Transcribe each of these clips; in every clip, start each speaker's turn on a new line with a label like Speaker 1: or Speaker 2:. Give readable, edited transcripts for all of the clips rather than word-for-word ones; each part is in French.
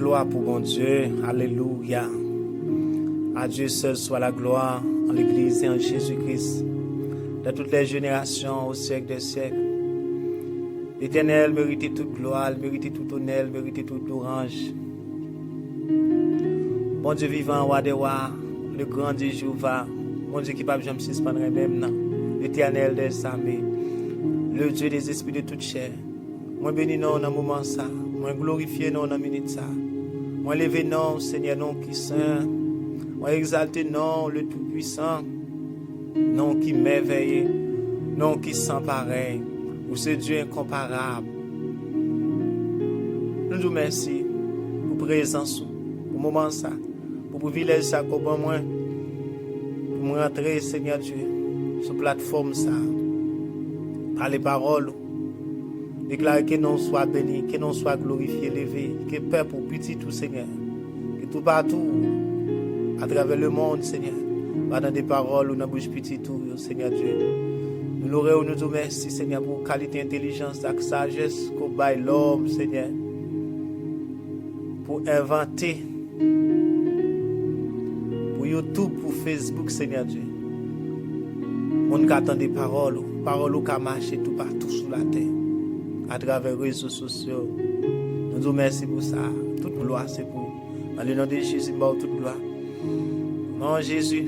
Speaker 1: gloire pour mon Dieu. Alléluia. À Dieu seul soit la gloire en l'Église et en Jésus-Christ, de toutes les générations, au siècle des siècles. L'Éternel mérite toute gloire, mérite tout honneur, mérite toute louange. Bon Dieu vivant, roi des rois, le grand Dieu Jéhovah, mon Dieu qui ne peut jamais suspendre même, l'Éternel des armées, le Dieu des esprits de toute chair. Moi bénis non dans le moment ça, moi glorifié non dans la minute ça. Moi levé non, Seigneur, non qui saint. Moi exalté non, le Tout-Puissant. Non qui merveilleux, non qui sans pareil. Ou c'est Dieu incomparable. Nous nous merci pour présence, pour moment ça, pour privilège ça qu'on moi, pour me rentrer, Seigneur Dieu, sur plateforme ça, par les paroles. Déclarer que nous soit béni, que nous soit glorifié, élevé, que Père pour petit tout Seigneur, que tout partout, à travers le monde Seigneur, pas dans des paroles ou dans bouche petit tout, Seigneur Dieu. Nous l'aurait nous merci Seigneur pour qualité intelligence et sagesse qu'on baille l'homme Seigneur, pour inventer, pour YouTube, pour Facebook Seigneur Dieu. On attend des paroles qui marchent tout partout sur la terre. À travers les réseaux sociaux. Nous vous remercions pour ça. Toute gloire, c'est pour. Dans le nom de Jésus, toute gloire. Non, Jésus,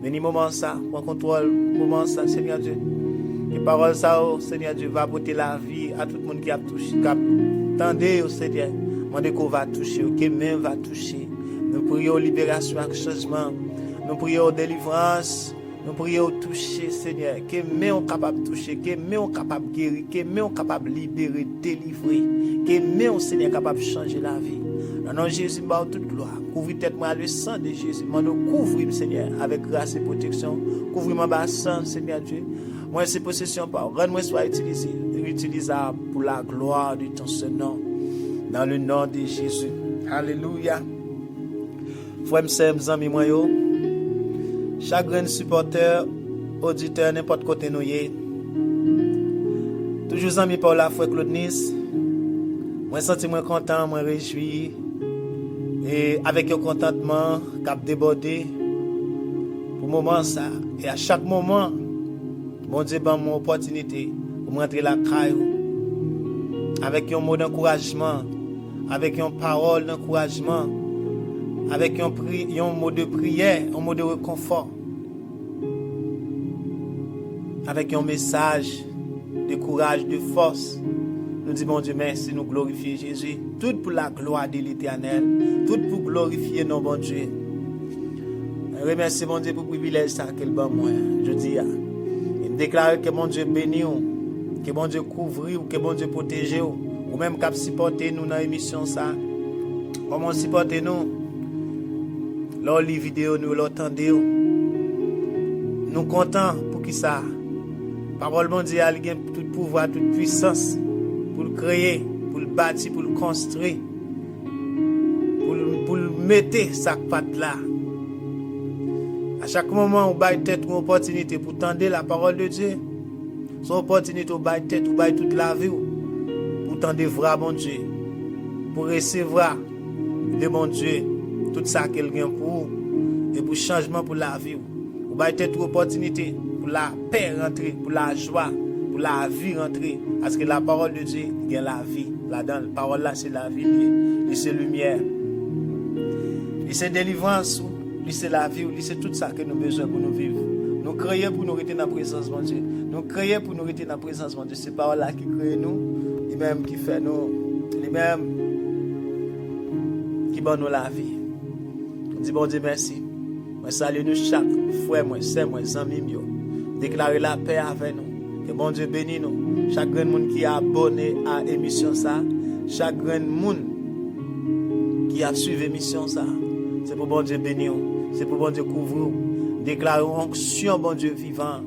Speaker 1: bénis moment ça, prends contrôle moment ça, Seigneur Dieu. Les paroles ça, Seigneur Dieu, va apporter la vie à tout le monde qui a touché, qui a tendu au Seigneur. Demandez qu'on va toucher, que même va toucher. Nous prions libération et changement. Nous prions délivrance. Nous prions toucher, Seigneur, que nous sommes capables de toucher, que nous sommes capables de guérir, que nous sommes capables de libérer, délivrer, que nous sommes, Seigneur, capables de changer la vie. Dans le nom de Jésus, nous toute gloire. Couvre-moi le sang de Jésus. Nous couvre, Seigneur, avec grâce et protection. Couvre-moi le sang, Seigneur Dieu. Moi, ces possessions, rends-moi soit utilisable pour la gloire de ton Saint-Nom. Dans le nom de Jésus. Alléluia. Frères et amis, moi, chaque grand supporter, auditeur, n'importe côté nous y est. Toujours amis par la foi Claude Nice. Moi senti moi content, moi réjoui. Et avec un contentement cap débordé pour moment ça. Et à chaque moment, bon Dieu ban mon opportunité pour rentrer la caillou avec un mot d'encouragement, avec une parole d'encouragement, avec un mot de prière, un mot de réconfort, avec un message de courage, de force. Nous disons, bon Dieu, merci, nous glorifions Jésus. Tout pour la gloire de l'Éternel, tout pour glorifier nos bon Dieu. Remercie mon Dieu pour le privilège qu'il m'a moi. Je dis, il déclare que mon Dieu bénit, que mon Dieu couvre, que mon Dieu protège, ou même qu'il supporte nous dans l'émission. Comment supporter nous? Lors les vidéos, nous l'entendez. Nous contents pour qui ça. Parole mondiale, il y a tout pouvoir, toute puissance pour le créer, pour le bâtir, pour le construire, pour le mettre sa patte là. À chaque moment, on baille tête une opportunité pour tendre la parole de Dieu. Son opportunité, on baille tête, on baille toute la vie pour tendre vrai bon Dieu, pour recevoir de bon Dieu. Tout ça qu'elle gagne pour vous et pour changement pour la vie. Vous avez toute opportunité pour la paix rentrer, pour la joie, pour la vie rentrer. Parce que la parole de Dieu gagne la vie. Là-dedans, la parole là, c'est la vie, et c'est lumière. Et c'est délivrance, et c'est la vie, et c'est tout ça que nous avons besoin pour nous vivre. Nous créons pour nous rester dans la présence de Dieu. Nous créons pour nous rester dans la présence de Dieu. C'est la parole là qui crée nous, lui-même qui fait nous, lui-même qui donne nous la vie. Je dis bon Dieu merci. Moi salue nous chaque frère, moi, c'est moi, amis, déclarer la paix avec nous. Que bon Dieu bénisse nous. Chaque grand monde qui est abonné à l'émission ça, chaque grand monde qui a suivi l'émission ça, c'est pour bon Dieu bénir, c'est pour bon Dieu couvrir. Déclarer onction bon Dieu vivant.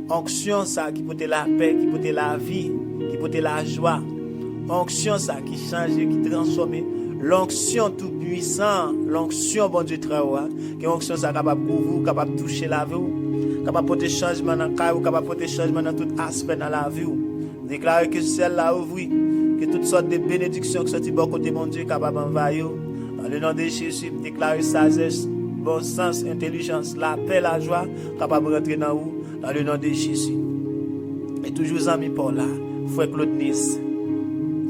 Speaker 1: Onction ça qui porte la paix, qui porte la vie, qui porte la joie. Onction ça qui change, qui transforme. L'onction tout puissant, l'onction bon Dieu très haut, qui onction ça capable de couvrir, capable de toucher la vie, capable de porter changement dans le cas, capable de porter changement dans tout aspect dans la vie. Déclarer que celle-là ouvre, que toutes sortes de bénédictions qui sont de bon côté, mon Dieu, capable d'envahir. Dans le nom de Jésus, déclarer sagesse, bon sens, intelligence, la paix, la joie, capable de rentrer dans vous, dans le nom de Jésus. Et toujours ami Paul là, frère Claude Nice,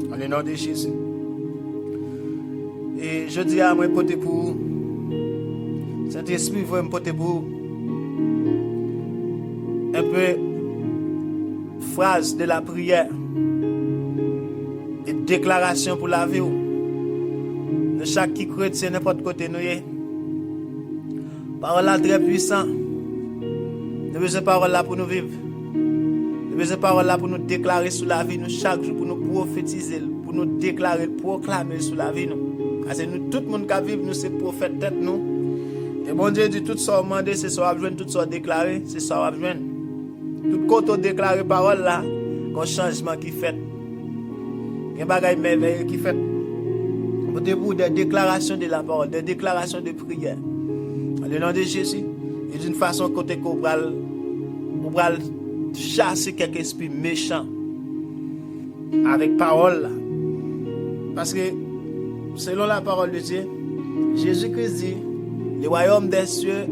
Speaker 1: dans le nom de Jésus. Et je dis à moi, porter pour vous, Saint-Esprit, vous me porter pour vous, un peu phrase de la prière et déclaration pour la vie. De chaque qui chrétien, n'importe côté nous est. Parole là très puissant. Nous besoin de parole là pour nous vivre. Nous besoin de parole là pour nous déclarer sur la vie nous chaque jour, pour nous prophétiser, pour nous déclarer, proclamer sur la vie nous. Parce que nous, tout le monde qui vit, nous c'est prophète tête nous. Et bon Dieu dit tout ça demandé, c'est ça besoin, tout ça déclaré, c'est ça besoin. Tout côté déclaré parole là, un changement qui fait. Il y a des bagages merveilleux qui fait. Au début des déclarations de la parole, des déclarations de prière. Dans le nom de Jésus, et d'une façon côté qu'on va chasser quelques esprits méchants avec parole là. Parce que selon la parole de Dieu, Jésus-Christ dit, le royaume des cieux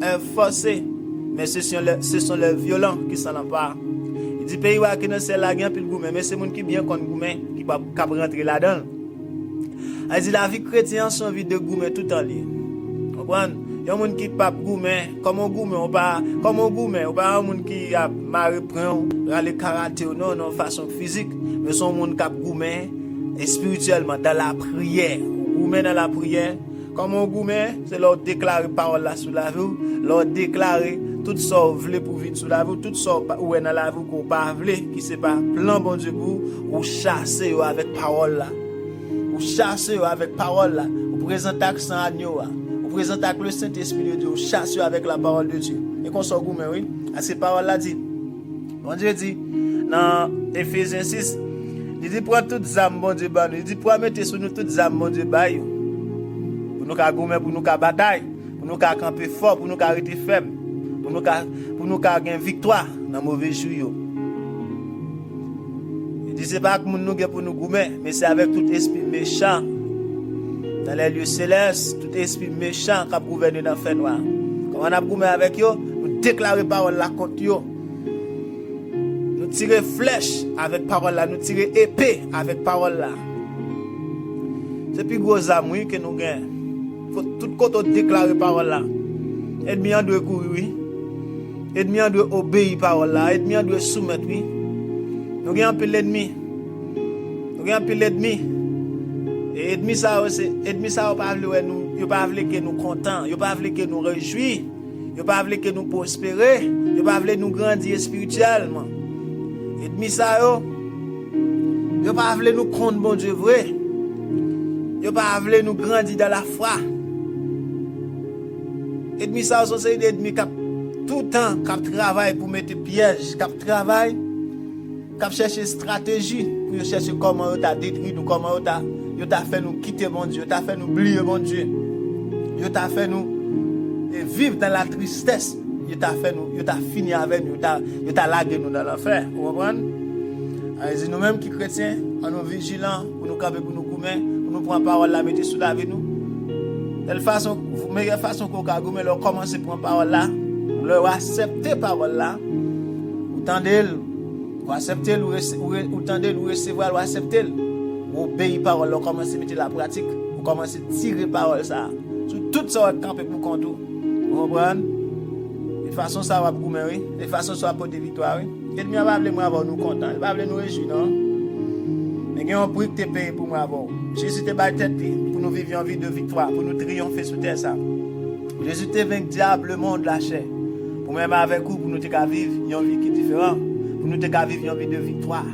Speaker 1: est forcé, mais ce sont les violents qui s'en emparent. Il dit, pays qui ne sait la guerre puis le gourmet, mais c'est les gens qui bien contre gourmet qui peuvent rentrer là-dedans. Il dit, la vie chrétienne, c'est une vie de gourmet tout en ligne. Vous comprenez? Il y a des gens qui ne peuvent pas gourmet, comme on gourmet, on pas un monde qui a marre prend, râler karaté ou non, façon physique, mais sont des gens qui peuvent gourmet spirituellement, dans la prière. Gourmet dans la prière. Comme on gourmet, c'est leur déclarer parole là sur la vie, leur déclarer tout ça vous voulez pour vivre sur la vie, tout ça ou est dans la vie qu'on pas voulez, qui c'est pas plan bon Dieu pour ou chasser avec parole là. Ou chasser avec parole là, ou présenter avec sang agneau là, ou présenter avec le Saint-Esprit de Dieu, ou chasser avec la parole de Dieu. Et qu'on soit gourmet, oui, à ces paroles là dit. Bon Dieu dit dans Éphésiens 6, il dit prends toutes les âmes bon Dieu ba nous, il dit pour mettre sur nous toutes les âmes bon Dieu ba yo. Pour nous gourmet, pour nous bataille, pour nous camper fort, pour nous arrêter ferme, pour nous gagner victoire dans mauvais jours. Il dit c'est pas que nous pour nous gourmet, mais c'est avec tout esprit méchant dans les lieux célestes, tout esprit méchant qui a gouverné dans le fait noir. Quand on a gourmet avec eux, nous déclarer parole là contre eux. Nous tirer flèche avec parole là, nous tirer épée avec parole là. C'est plus gros amour que nous gagnons. Faut tout côté déclarer parole là. Ennemi en doit courir oui. Ennemi en doit obéir parole là. Ennemi en doit soumettre oui. Nous gagnons un peu l'ennemi. Nous gagnons un peu l'ennemi. Et ennemi ça pas vouloir nous, il pas vouloir que nous contents, il pas vouloir que nous réjouir, il pas vouloir que nous prospérer, il pas vouloir nous grandir spirituellement. Ennemi ça il pas vouloir nous compte bon Dieu vrai. Il pas vouloir nous grandir dans la foi. Ennemi ça c'est des ennemis qui tout le temps qui travaille pour mettre piège, qui travaille, qui cherche stratégie pour chercher comment on t'a détruit ou comment on t'a fait nous quitter mon Dieu, t'a fait nous oublier mon Dieu. Il t'a fait nous vivre dans la tristesse. Il t'a fini avec nous, il t'a lagué nous dans l'enfer. Vous comprenez? Alors nous-mêmes qui chrétiens, on nous vigilants pour nous camper, pour nous goumer, pour nous prendre parole là, mettre sous la vie nous. De façon, meilleure façon qu'on a goumer, leur commencer prendre parole là, leur accepter parole là, ou tendez, ou accepter, ou tendez, ou recevoir, ou accepter, ou obéir parole, leur commencer à mettre la pratique, ou commencer à tirer parole ça. Sur tout ça, on camper pour compte. Vous comprenez? De façon ça va goumer, oui. De façon ça va porter victoire, oui. L'ennemi va vouloir moi avoir nous content, il va vouloir nous réjouir, non? Mais il y a un prix que tu payé pour moi avoir. Jésus te bat tête pour nous vivre en vie de victoire, pour nous triompher sur terre ça. Jésus te vaincu diable, le monde, la chair. Pour même avec vous, pour nous te vivre une vie qui est différente, pour nous te vivre une vie de victoire.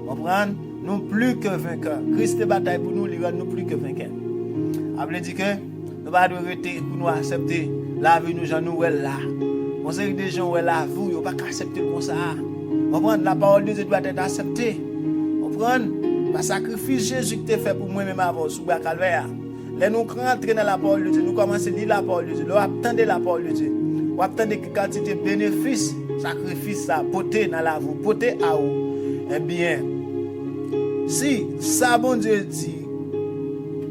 Speaker 1: Comprendre? Nous plus que vainqueurs. Christ te bataille pour nous, il rend nous plus que vainqueurs. Après dit que nous va devoir arrêter pour nous accepter la vie nous gens nous là. On sait que des gens où là vous, ils pas accepter comme ça. Comprendre? La parole de Dieu doit être acceptée. Comprendre? Le sacrifice Jésus qui t'a fait pour moi-même avant sous le calvaire. Là nous rentrer dans la parole de Dieu, nous commençons à lire la parole de Dieu, nous attendons la parole de Dieu. Nous attendons que quantité de bénéfices, sacrifice ça, porter dans la vie, porter à vous. Eh bien, Si ça bon Dieu dit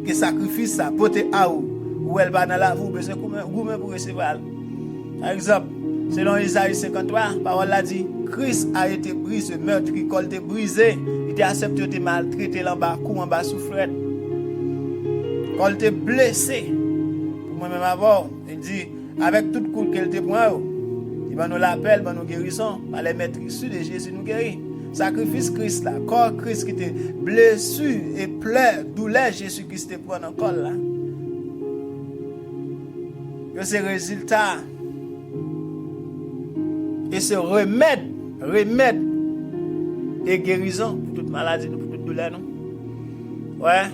Speaker 1: que sacrifice ça porter à ou elle va dans la vous besoin gourmet pour recevoir. Par exemple, selon Isaïe 53, parole a dit Christ a été brisé, meurtri, col était brisé, il était accepté, il était maltraité en bas, coup en bas souffrette. Col était blessé. Pour moi même avant, il dit avec toute coup qu'elle te prend, il va nous l'appel, il va nous guérison, par les mettre issus de Jésus nous guérit. Sacrifice Christ là, corps Christ qui était blessure et pleurs, douleur Jésus Christ te prend encore là. Et ce résultat et ce remède et guérison pour toute maladie, pour toute douleur nous. Ouais.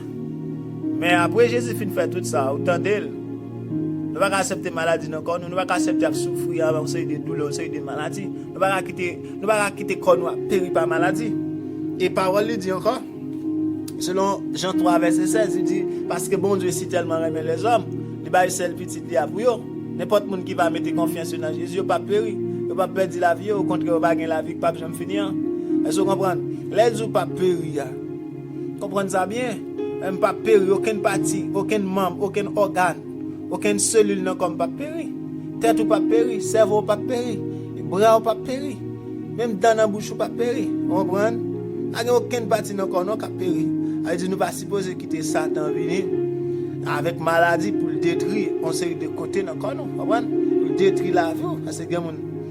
Speaker 1: Mais après Jésus fin faire tout ça, autant d'elle. Nous ne pouvons pas accepter maladie dans le corps, nous ne pouvons pas accepter souffrir avec un de douleurs, un de maladies. Nous ne pouvons pas quitter le corps nous périr par maladie. Et parole lui dit encore, selon Jean 3, verset 16, il dit, parce que bon Dieu si tellement aimé les hommes, il va essayer le petit dia pour eux. N'importe qui qui va mettre confiance dans Jésus, il ne va pas périr, il ne va pas perdre la vie, au contraire, il va gagner la vie, il ne va jamais finir. Est-ce que vous comprenez? Les gens ne pas périr. Comprenez ça bien? Même pas périr, aucune partie, aucun membre, aucun organe. Aucune cellule n'a comme pas péri. Tête ou pas péri, cerveau pas péri, bras ou pas péri. Même dans la bouche ou pas péri. Vous comprenez? Il n'y a aucune partie n'a pas péri. Il dit nous pas supposer quitter Satan venir avec maladie pour le détruire. On série de côté dans corps nous. Vous comprenez? Pour détruire la vie.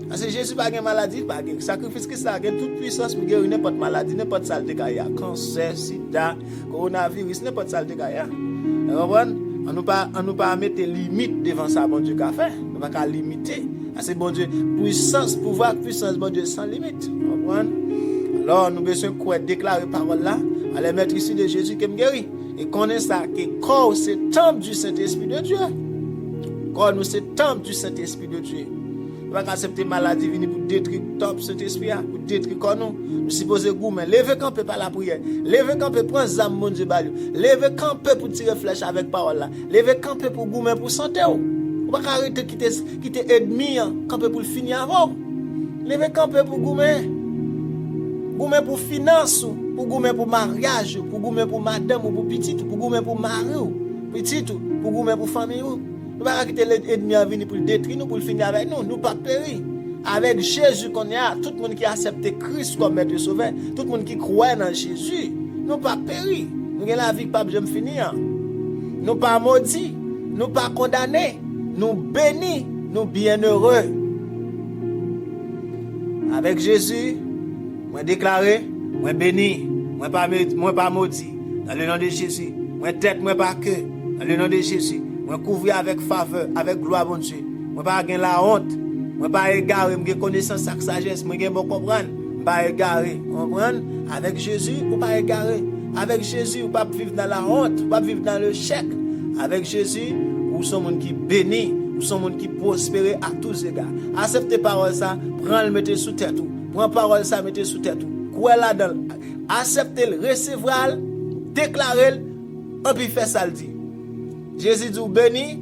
Speaker 1: Parce que Jésus pas de maladie, pas de sacrifice que ça a toute puissance pour guérir n'importe maladie, n'importe saleté qu'il y a, cancer, sida, coronavirus, n'importe saleté qu'il y a. Vous comprenez? On ne peut pas mettre limite devant ça, bon Dieu qu'a fait. On ne peut pas limiter. C'est bon Dieu, puissance, pouvoir, puissance, bon Dieu sans limite. Vous comprenez? Alors, nous devons déclarer parole là, à les mettre ici de Jésus qui me guérit. Et connaître ça, que corps, c'est temple du Saint-Esprit de Dieu. Corps, nous, c'est temple du Saint-Esprit de Dieu. Nous ne pouvons pas accepter maladie venir pour détruire le temple du Saint-Esprit, pour détruire corps nous. Nous supposons gourmet. Levez camper par la prière. Levez camper pour prendre âme, mon Dieu, balou. Levez camper pour tirer flèche avec parole là. Levez camper pour gourmet pour santé. Vous ne pouvez pas arrêter quitter ennemi, camper pour le finir avant. Levez camper pour gourmet. Gourmet pour finance, pour gourmet pour mariage, pour gourmet pour madame ou pour petit, pour gourmet pour mari ou petit, pour gourmet pour famille. Nous ne pouvons pas quitter l'ennemi à venir pour le détruire, nous pour le finir avec nous. Nous ne pouvons pas périr. Avec Jésus qu'on a, tout le monde qui a accepté Christ comme maître sauveur, tout le monde qui croit dans Jésus, nous ne pouvons pas périr. Nous avons la vie qui ne peut jamais finir. Nous ne pouvons pas maudits, nous ne pouvons pas condamnés, nous bénis, nous bienheureux. Avec Jésus, moi déclaré, moi béni, moi pas maudit. Dans le nom de Jésus, moi tête, moi pas queue. Dans le nom de Jésus. Moi couvrir avec faveur, avec gloire, bon Dieu. Moi pas gagner la honte. Moi pas égaré, moi connaissance et sagesse, moi bon comprendre. Pas égaré, comprendre? Avec Jésus, ou pas égaré. Avec Jésus, ou pas vivre dans la honte, ou pas vivre dans le chèque. Avec Jésus, ou sont monde qui bénit, ou sont monde qui prospère à tous égards. Acceptez parole ça, prends le mettez sous tête tout. Prends parole ça, mettez sous tête tout. Quoi là-dedans? Acceptez-le, recevez-le, déclarez-le, et puis faites ça le dit. Jésus dit béni,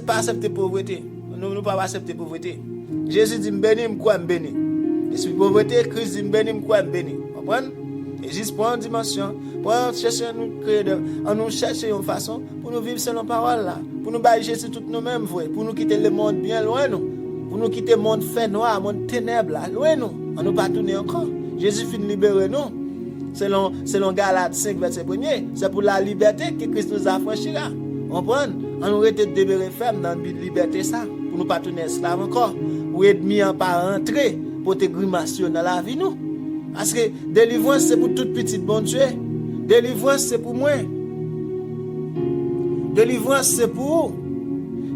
Speaker 1: pas accepter pauvreté. Nous ne pouvons pas accepter pauvreté. Jésus dit béni, je crois béni. Et si pauvreté, Christ dit béni, je crois béni. Vous comprenez? Et juste pour une dimension, pour chercher nous chercher une façon pour nous vivre selon parole là, pour nous bâiller Jésus tout nous-mêmes, pour nous quitter le monde bien loin nous, pour nous quitter le monde fait noir, le monde ténèbres là, loin nous. On ne pas tourner encore. Jésus finit libérer nous. Selon Galates 5 verset 1er, c'est pour la liberté que Christ nous a franchi là. On nous été demeuré ferme dans la liberté ça, pour nous pas tourner esclaves encore, ou ennemi en pas rentrer pour te grimacer dans la vie nous. Parce que délivrance c'est pour toute petite bon Dieu. Délivrance c'est pour moi. Délivrance c'est pour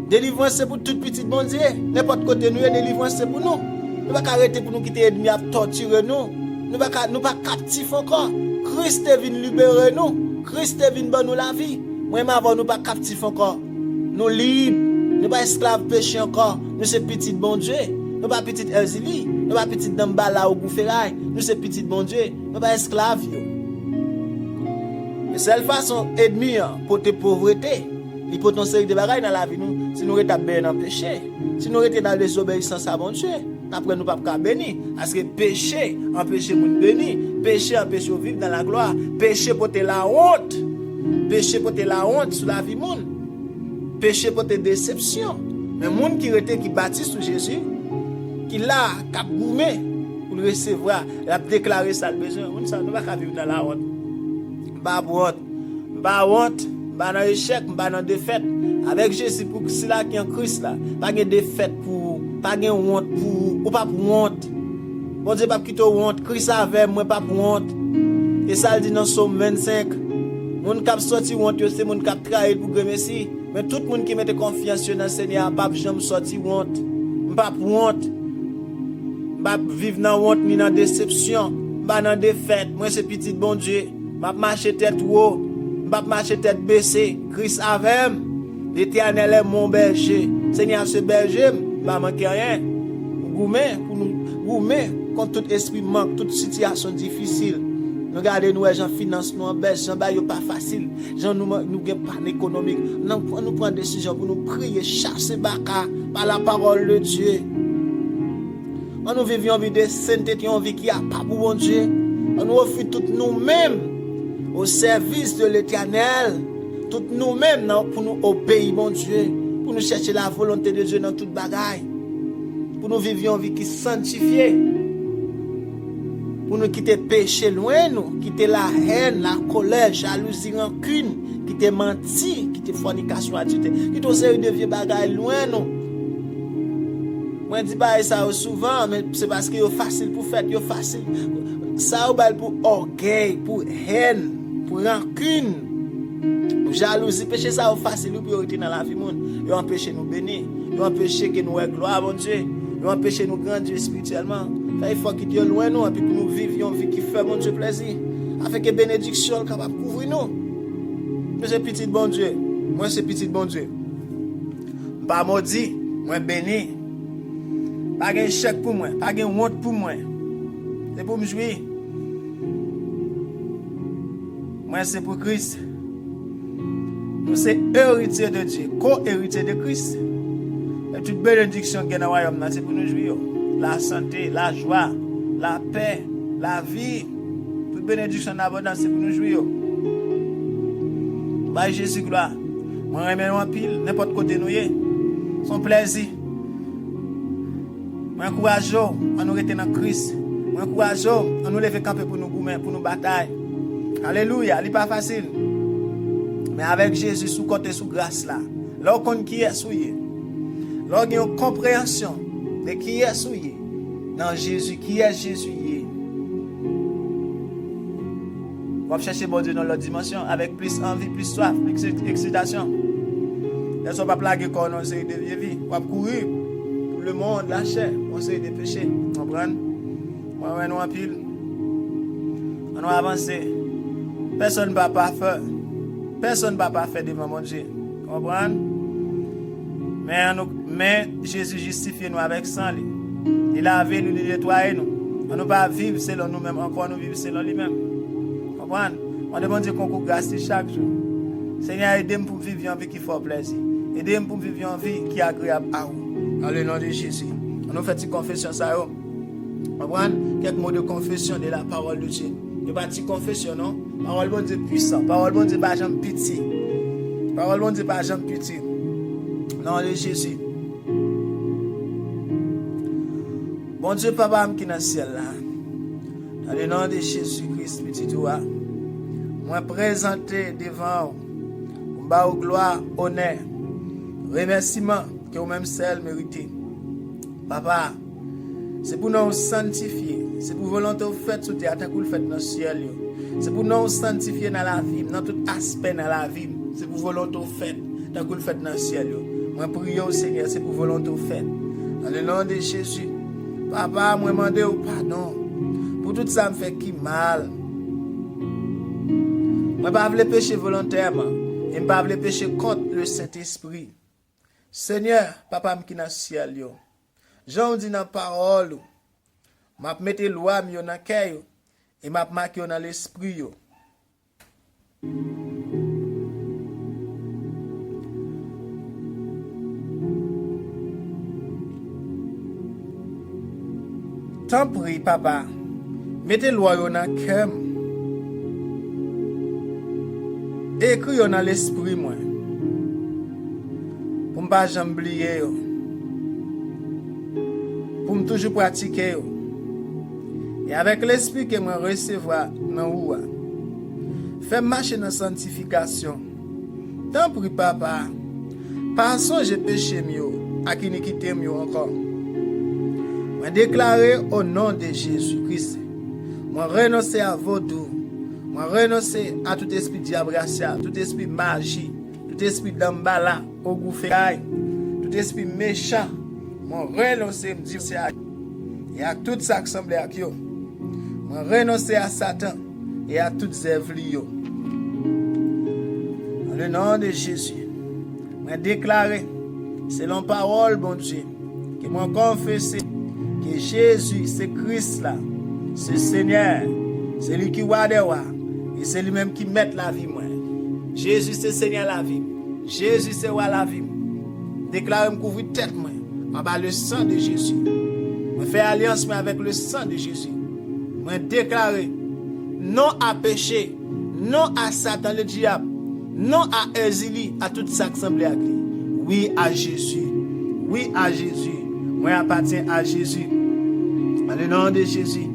Speaker 1: délivrance c'est pour toute petite bon Dieu. N'importe côté nous délivrance c'est pour nous. Nous pas arrêter pour nous quitter ennemi à torturer nous. Nous pas captifs encore. Christ est venu libérer nous. Christ est venu donner nous la vie. Moi avant nous pas captifs encore. Nous libres. Nous pas esclaves péché encore. Nous c'est petit bon Dieu. Nous pas petit Erzili. Nous pas petit Dambala ou Goufferail. Nous c'est petit bon Dieu. Nous pas esclaves. Mais seule façon ennemi pour te pauvreté. Il peut ton série de bagailles dans la vie nous. Si nous étions dans le péché. Si nous étions dans désobéissance à bon Dieu. Après nous pas bénir parce que péché empêche moun béni, Péché empêche de vivre dans la gloire. Péché porter la honte. Péché porter la honte sur la vie monde. Péché porter déception. Mais monde qui était qui bâtit sous Jésus, qui l'a cap gourmet pour le recevoir, il a déclaré ça le besoin. On ça nous pas vivre dans la honte. Pas honte. Pas honte, pas dans échec, pas dans défaite. Avec Jésus pour cela qui en Christ là, pas de défaite pour pas de honte pour ou pas pour honte. Bon Dieu pas quitter honte, Christ avec moi pas pour honte. Et ça le dit dans Somme 25. Moun k'ap sorti honte c'est moun k'ap trahir pour Messie. Mais tout le monde qui mette confiance dans le Seigneur, pas jamais sorti honte. Pas pour honte. Pas vivre dans honte ni dans déception, pas dans défaite. Moi c'est petit bon Dieu. M'a marcher tête haut, m'a marcher tête baissée. Christ avec l'Éternel est mon berger. Seigneur ce berger, m'a manqué rien. Gourmet pour nous gourmet contre tout esprit manque, toute situation difficile. Nous regardez nous gens finance nous en baisse, gens ba yo pas facile. Gens nous gain pas économique. Nous prend décision pour nous prier, chasser baka par la parole de Dieu. Nous vivons une vie de sainteté, une vie qui a pas pour bon Dieu. Nous offrons tout nous-mêmes au service de l'Éternel. Tout nous-mêmes pour nous obéir, mon Dieu. Pour nous chercher la volonté de Dieu dans toute bagaille. Pour nous vivre une vie qui est sanctifiée. Pour nous quitter le péché loin, nous quitter la haine, la colère, jalousie, rancune, quitter menti, quitter fornication, adultère, quitter une série de vieux bagailles loin, nous. Moi, je dis pas ça souvent, mais c'est parce que c'est facile pour faire, c'est facile. Ça, c'est pour orgueil, pour haine, pour rancune, pour jalousie. Péché, ça, c'est facile pour rester dans la vie, et empêcher nous bénir, et empêcher que nous ayons gloire, mon Dieu, et empêcher nous grandir spirituellement. Il faut qu'il y ait loin nous, et puis que nous vivions une vie qui fait mon Dieu plaisir, afin que bénédiction soit capable de couvrir nous. Mais c'est petit bon Dieu, moi c'est petit bon Dieu. Pas maudit, moi béni. Pas de chèque pour moi, pas de honte pour moi. C'est pour me jouir. Moi c'est pour Christ. Nous sommes héritiers de Dieu, co-héritiers de Christ. Et toute bénédiction qui est dans le royaume, c'est pour nous jouir. La santé, la joie, la paix, la vie, toute bénédiction d'abondance, c'est pour nous jouir. Bah Jésus gloire. Moi remets en pile, n'importe côté nous y son plaisir. Moi encourage à nous rester dans Christ. Moi encourage à nous lever camper pour nous goumer, pour nous batailler. Alléluia, il n'est pas facile. Mais avec Jésus sous côté sous grâce là, là on connaît qui est souillé. Là on a une compréhension de qui est souillé. Dans Jésus, qui est Jésus? On va chercher bon Dieu dans l'autre dimension avec plus envie, plus soif, plus excitation. Ne sont pas plagués quand on essaie de vivre. On va courir pour le monde, la chair, on essaie de pécher. Vous comprenez? On va nous en pile. On va avancer. Personne ne va pas faire. Personne ne va pas faire devant mon Dieu. Vous comprenez? Mais Jésus justifie nous avec sang. Il a lavé nous, il a nettoyé nous. On ne va pas vivre selon nous-mêmes, encore nous vivons selon lui-même. Comprenez? On demande qu'on coupe grâce chaque jour. Seigneur, aidez-moi pour vivre une vie qui fait plaisir. Aidez-moi pour vivre une vie qui est agréable à vous. Dans le nom de Jésus. On nous fait une confession, ça. Comprenez? Quelques mots de confession de la parole de Dieu. Il n'y a pas de confession, non? Parole de Dieu puissant. Parole de Dieu pas jamais pitié. Parole de Dieu pas jamais pitié. Dans le nom de Jésus. Bon Dieu, Papa, qui est dans le ciel là, dans le nom de Jésus-Christ, petit toi, moi présenter devant vous, pour gloire, honneur, remerciement que vous-même seul méritez. Papa, c'est pour nous sanctifier, c'est pour volonté vous faites sous terre, tant que vous le faites dans le ciel. C'est pour nous sanctifier dans la vie, dans tout aspect dans la vie. C'est pour volonté vous faites, tant que vous le faites dans le ciel. Moi prie au Seigneur, c'est pour volonté vous faites. Dans le nom de Jésus. Papa, moi demande au pardon pour tout ça me fait qui mal. Moi pas voulais pécher volontairement et pas voulais pécher contre le Saint-Esprit. Seigneur, papa qui dans le ciel yo. Jean dit dans parole, m'a mettre loi mi dans cœur et m'a marqué dans l'esprit yo. T'en prie, papa, Mettez loi dans cœur. Écrit dans l'esprit moi. Pour ne pas jamais oublier. Pour me toujours pratiquer. Et avec l'esprit que moi recevoir dans ou. Fais marcher dans sanctification. Tant pis papa. Pas songer péché mieux à qui ne quitte mieux encore. Moi déclarer au nom de Jésus-Christ. Moi renoncer à vaudou. Moi renoncer à tout esprit diabracial, tout esprit magie, tout esprit d'embala, au goût ferraille, tout esprit méchant. Moi renoncer me dire c'est et à tout ça qui semble à yo. Moi renoncer à Satan et à toutes œuvres yo. Dans le nom de Jésus, moi déclarer selon parole bon Dieu que moi confesser que Jésus c'est Christ là, c'est Seigneur, c'est lui qui wa de wa. Et c'est lui-même qui met la vie, moi. Jésus, c'est Seigneur la vie. Jésus, c'est roi la vie. Déclare me couvrir tête, moi. En bas le sang de Jésus. Moi, fais alliance avec le sang de Jésus. Moi, déclare non à péché, non à Satan le diable, non à Ezili, à tout ça qui semble à lui. Oui à Jésus. Oui à Jésus. Moi, appartiens à Jésus. Dans le nom de Jésus.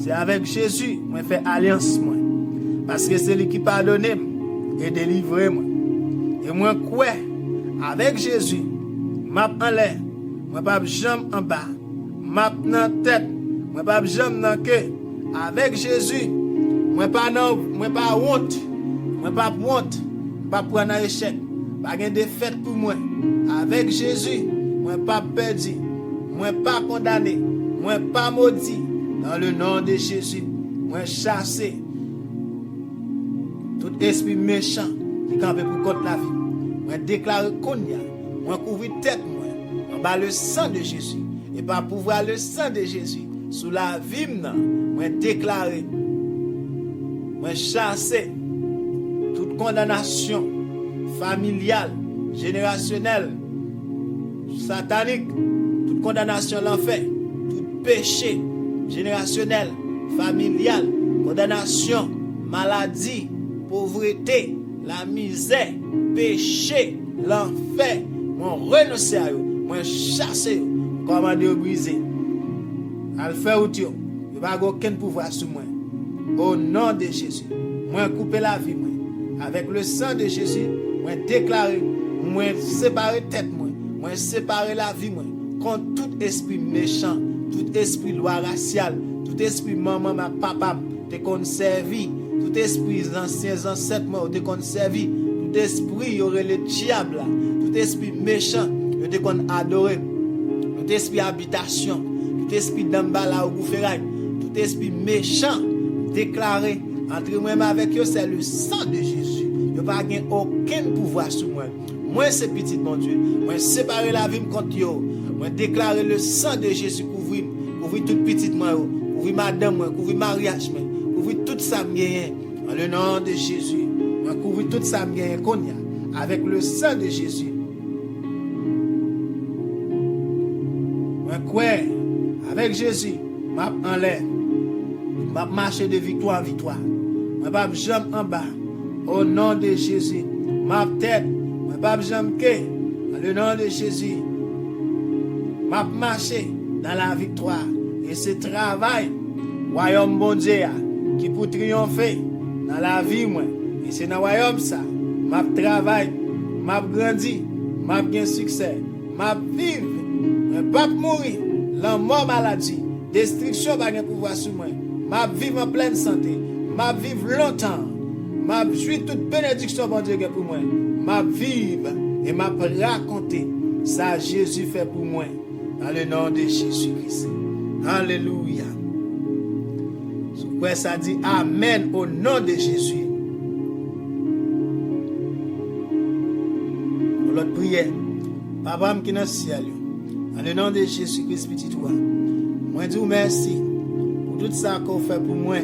Speaker 1: C'est avec Jésus que je fais alliance. Moi. Parce que c'est lui qui pardonne et délivre moi. Et moi, quoi, avec Jésus, m'a en l'air, moi pas jambe en bas, m'a dans tête, moi pas jambe dans queue. Avec Jésus, moi pas honte, moi pas honte, pas prendre un échec, pas de défaite pour moi. Avec Jésus, moi pas perdu, moi pas condamné, moi pas maudit. Dans le nom de Jésus, moi chasser tout esprit méchant qui campe pour contre la vie. Moi déclare qu'on y a, moi couvrir tête moi, en bas le sang de Jésus et par pouvoir le sang de Jésus sous la vie moi déclarer, moi chasser toute condamnation familiale, générationnelle, satanique, toute condamnation à l'enfer, tout péché générationnel, familial, condamnation, maladie, pauvreté, la misère, péché, l'enfer. Moi renoncer à eux, moi chasser eux, commander eux briser. Al faire outil, il n'y a aucun pouvoir sur moi. Au nom de Jésus, moi couper la vie, moi. Avec le sang de Jésus, moi déclarer, moi séparer tête, moi séparer la vie, moi, contre tout esprit méchant. Tout esprit loi raciale, tout esprit maman, ma papa, te conservi, tout esprit anciens ancêtres, te conservi, tout esprit y aurait le diable, tout esprit méchant, te qu'on adoré, tout esprit habitation, tout esprit d'embala ou goufferail, tout esprit méchant, déclaré, entre moi-même avec eux, c'est le sang de Jésus. Il n'y a pas aucun pouvoir sur moi. Moi, c'est petit, mon Dieu. Moi, séparer la vie contre eux. Moi, déclarer le sang de Jésus. Couvrir toute petite moi, couvrir madame moi, couvrir mariage moi, couvrir tout ça bien dans le nom de Jésus. Moi couvrir tout ça bien qu'on y a avec le sang de Jésus. Moi quoi avec Jésus, m'a en l'air. M'a marcher de victoire en victoire. Moi pas jambe en bas. Au nom de Jésus, ma tête, moi pas jambe que dans le nom de Jésus. M'a marcher dans la victoire. Et ce travail, royaume bon Dieu, qui pour triompher dans la vie, moi. Et c'est dans le royaume ça, m'a travail, m'a grandi, m'a bien succès, m'a vivre, m'a pas mourir, la mort maladie, destruction pas de pouvoir sur moi. M'a vivre en pleine santé, m'a vivre longtemps, m'a jouir toute bénédiction bon Dieu pour moi. M'a vivre et m'a raconter ça Jésus fait pour moi. Dans le nom de Jésus-Christ. Alléluia. Quoi ça dit Amen au nom de Jésus. L'autre prière. Papa qui est dans le ciel. Dans le nom de Jésus-Christ, petit toi. Moi dis merci pour tout ça qu'on fait pour moi.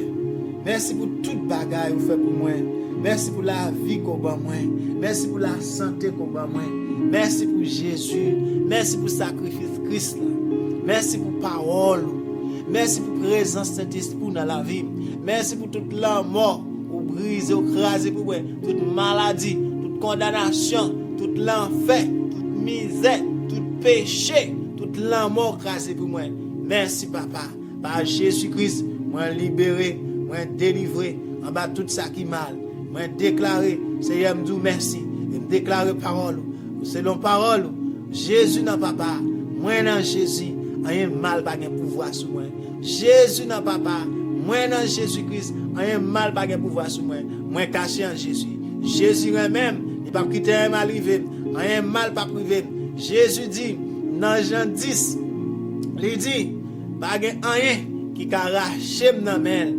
Speaker 1: Merci pour toute bagaille qu'on fait pour moi. Merci pour la vie qu'on bat moi. Merci pour la santé qu'on bat moi. Merci pour Jésus. Merci pour le sacrifice Christ. Merci pour parole. Merci pour la présence de Saint-Esprit dans la vie. Merci pour toute la mort, ou briser, ou craser, pour toute maladie, toute condamnation, toute l'enfer, toute misère, tout péché, toute la mort crasée pour moi. Merci, papa. Par Jésus-Christ, moi libéré, moi délivré, en bas tout ça qui mal. Moi déclaré, Seigneur, me dit merci. Et me déclarer parole. Selon parole, Jésus n'a papa. Moi dans Jésus, rien mal pas de pouvoir sur moi. Jésus n'a papa. Moi dans Jésus-Christ, rien mal pas de pouvoir sur moi. Moi caché en Jésus. Jésus même, il pas quitter un mal arrivé. Rien mal pas privé. Jésus dit dans Jean 10, il dit pas rien qui arracher dans main.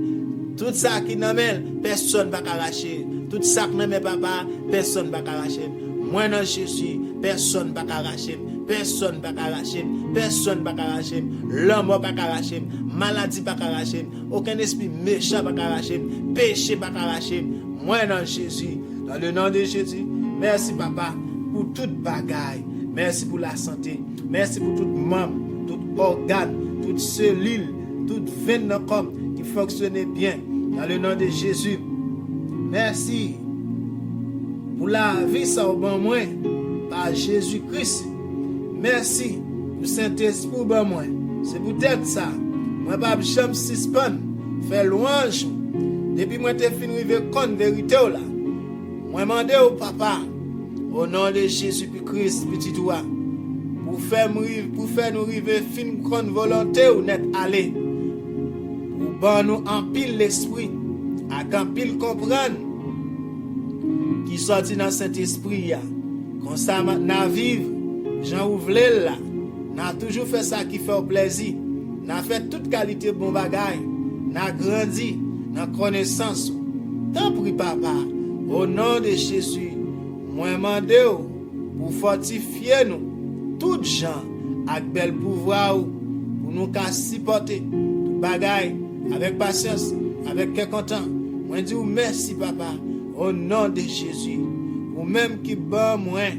Speaker 1: Tout ça qui dans main, personne va arracher. Tout ça qui dans mes papa, personne va arracher. Moi dans Jésus, personne va arracher. Personne va arracher. Personne va arracher. L'homme va arracher. Maladie va arracher. Aucun esprit méchant va arracher. Péché va arracher. Moi dans Jésus, dans le nom de Jésus, merci papa pour toute bagaille. Merci pour la santé. Merci pour tout membre, tout organe, toute cellule, toute veine dans le corps qui fonctionne bien. Dans le nom de Jésus. Merci pour la vie ça au bon moi par Jésus-Christ. Merci pour Saint-Esprit au bon moi. C'est peut-être ça. Moi pas jamais suspendre, faire louange. Depuis moi t'ai fini de connaître vérité là. Moi demander au papa au nom de Jésus-Christ petit toi pour faire nous arriver fin connaître volonté ou net aller. Pour ban nous en pile l'esprit, à en pile comprendre qui sorti dans Saint-Esprit comme ça n'a vivre Jean ouvler là n'a toujours fait ça qui fait plaisir n'a fait toute qualité bon bagaille n'a grandi dans connaissance tant prie papa au nom de Jésus moi demande pour fortifier nous toutes gens avec bel pouvoir pour nous supporter tout bagaille avec patience avec cœur content moi dis merci papa au nom de Jésus, ou même qui bat moins,